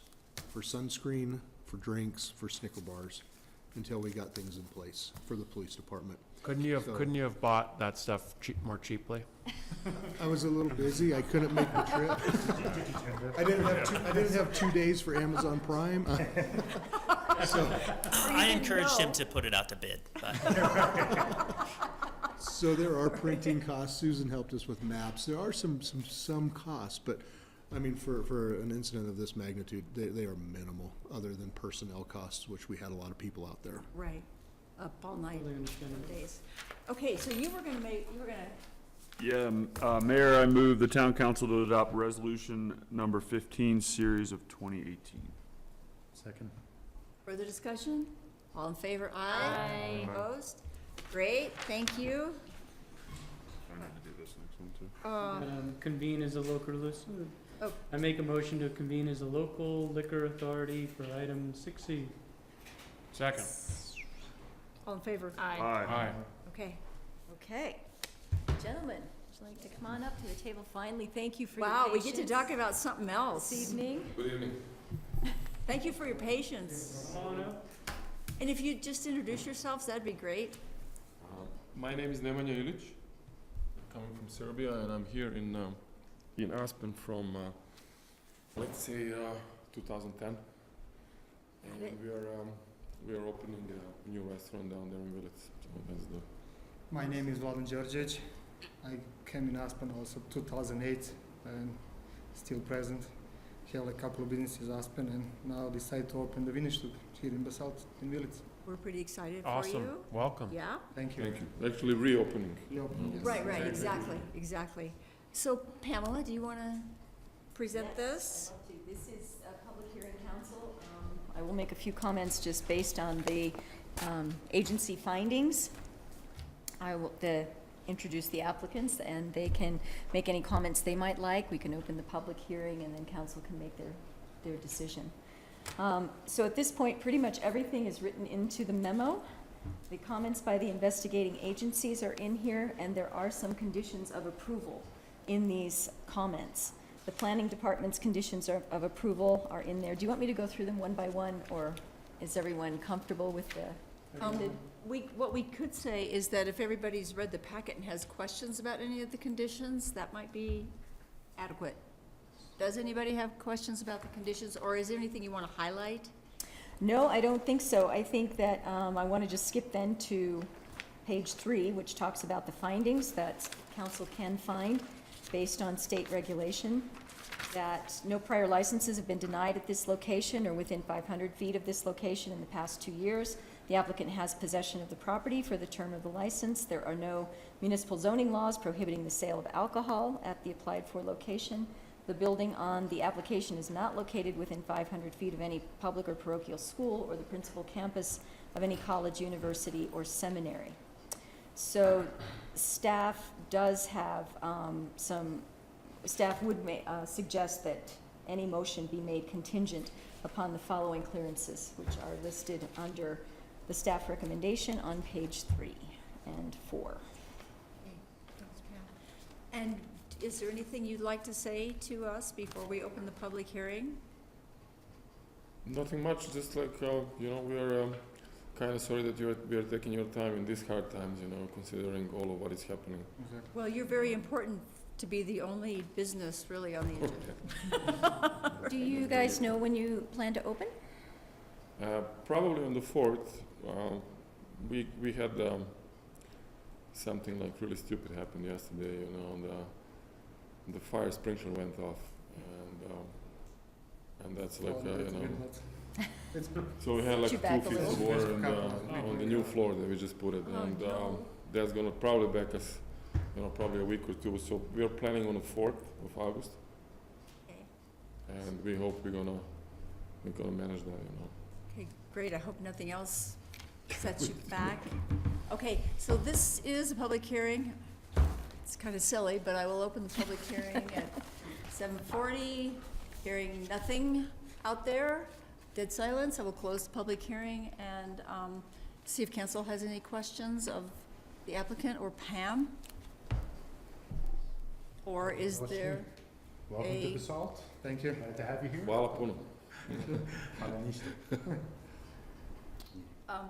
for sunscreen, for drinks, for Snicker bars, until we got things in place for the police department. Couldn't you have bought that stuff more cheaply? I was a little busy. I couldn't make the trip. I didn't have 2 days for Amazon Prime. So I encouraged him to put it out to bid, but. So there are printing costs. Susan helped us with maps. There are some costs, but I mean, for an incident of this magnitude, they are minimal, other than personnel costs, which we had a lot of people out there. Right, up all night, Totally understand. days. Okay, so you were gonna. Yeah, Mayor, I move the town council to adopt resolution number 15, series of 2018. Second. Further discussion? All in favor? Aye. Opposed? Great, thank you. I need to do this next one too. Convene as a local Oh. I make a motion to convene as a local liquor authority for item 6C. Second. All in favor? Aye. Okay. Gentlemen, would you like to come on up to the table finally? Thank you for your Wow, patience. we get to talk about something else. This evening. Good evening. Thank you for your patience. And if you'd just introduce yourselves, that'd be great. My name is Nemanja Ilic, coming from Serbia, and I'm here in Aspen from, let's say, 2010. And we are opening a new restaurant down there in Village. So that's the. My name is Vladan Đorđević. I came in Aspen also 2008 and still present. Have a couple of businesses in Aspen and now decide to open the Vinishtuk here in Basalt in Village. We're pretty excited for you. Awesome. Welcome. Yeah? Thank you. Thank you. Actually reopening. Reopening, yes. Right, exactly. So Pamela, do you want to present this? This is a public hearing council. I will make a few comments just based on the agency findings. I will introduce the applicants, and they can make any comments they might like. We can open the public hearing, and then council can make their decision. So at this point, pretty much everything is written into the memo. The comments by the investigating agencies are in here, and there are some conditions of approval in these comments. The planning department's conditions of approval are in there. Do you want me to go through them one by one, or is everyone comfortable with the? What we could say is that if everybody's read the packet and has questions about any of the conditions, that might be adequate. Does anybody have questions about the conditions, or is there anything you want to highlight? No, I don't think so. I think that I want to just skip then to page 3, which talks about the findings that council can find based on state regulation, that no prior licenses have been denied at this location or within 500 feet of this location in the past 2 years. The applicant has possession of the property for the term of the license. There are no municipal zoning laws prohibiting the sale of alcohol at the applied for location. The building on the application is not located within 500 feet of any public or parochial school or the principal campus of any college, university, or seminary. So staff does have staff would suggest that any motion be made contingent upon the following clearances, which are listed under the staff recommendation on page 3 and 4. And is there anything you'd like to say to us before we open the public hearing? Nothing much, just like, we are kind of sorry that we are taking your time in these hard times, considering all of what is happening. Exactly. Well, you're very important to be the only business really on the agenda. Do you guys know when you plan to open? Probably on the 4th. We had something like really stupid happened yesterday, you know, and the fire sprinkler went off, and that's like, you know. So we had like 2 feet of water on the new floor that we just put it, and that's gonna probably back us, you know, probably a week or two. So we are planning on the 4th of August, and we hope we're gonna manage that, you know. Okay, great. I hope nothing else sets you back. Okay, so this is a public hearing. It's kind of silly, but I will open the public hearing at 7:40. Hearing nothing out there, dead silence. I will close the public hearing and see if council has any questions of the applicant or Pam. Or is there Welcome to Basalt. Thank you. Glad to have you here. Hvala puno.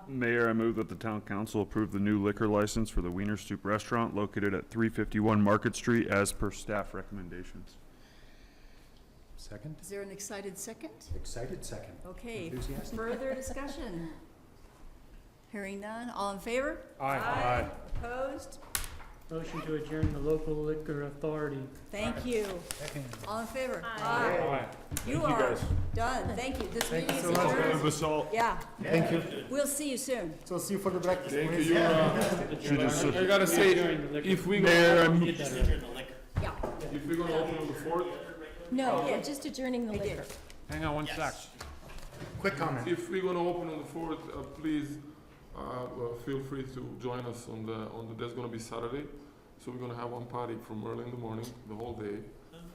Mayor, I move that the town council approve the new liquor license for the Wiener Stoop Restaurant located at 351 Market Street as per staff recommendations. Second? Is there an excited second? Excited second. Okay, Enthusiastic? further discussion? Hearing none, all in favor? Aye. Opposed? Motion to adjourn the local liquor authority. Thank you. All in favor? Aye. You are done, thank you. This meeting is adjourned. Basalt. Yeah, Thank you. we'll see you soon. So see you for the breakfast. Thank please. you. I gotta say, if we Mayor, gonna, Yeah. if we're gonna open on the 4th, No, we're just adjourning the liquor. Hang on one sec. Quick comment. if we're gonna open on the 4th, please feel free to join us on the that's gonna be Saturday. So we're gonna have one party from early in the morning, the whole day.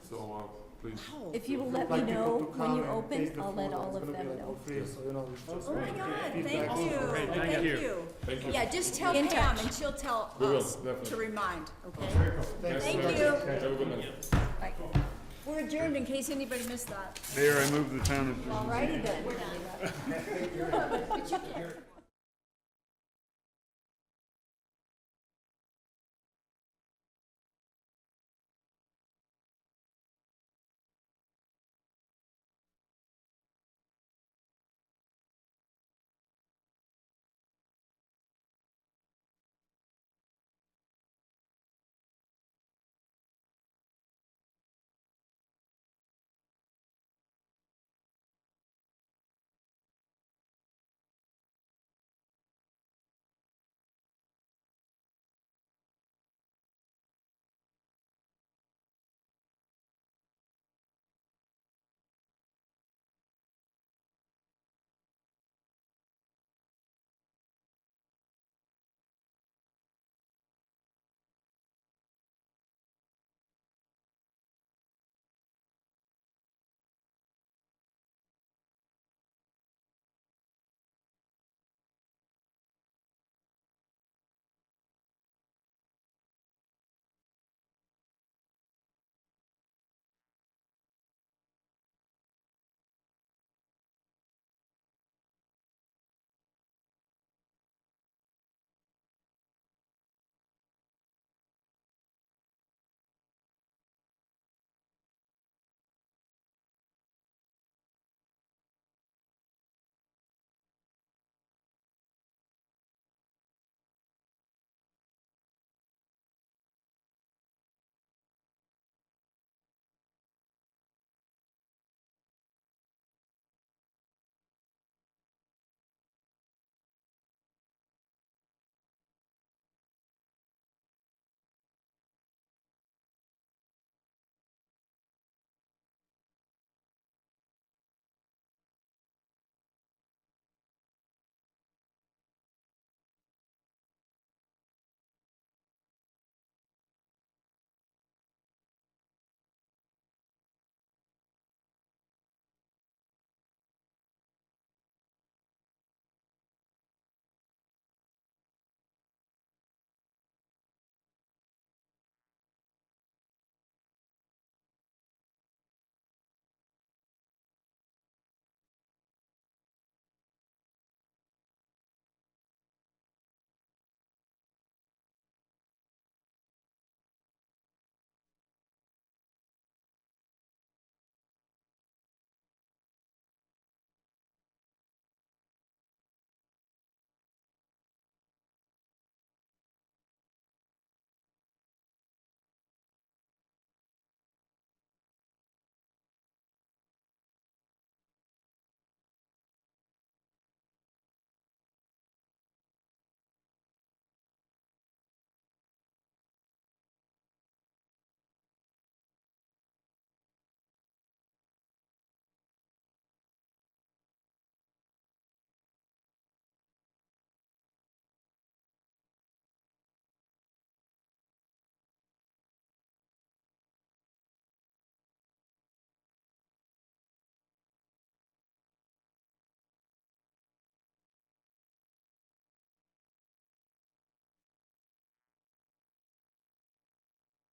So please. If you will let Like me people know to when come you and open, taste the I'll food, let all it's of gonna be them like know. buffet, so, you know, it's just Oh my God, thank you, Great, thank thank you. you. Thank you. Yeah, just tell In Pam touch. and she'll tell We will, us definitely. to remind, okay? Thanks. Thank Have you. a good night. Bye. We're adjourned in case anybody missed that. Mayor, I move the town. All righty then. But you can't.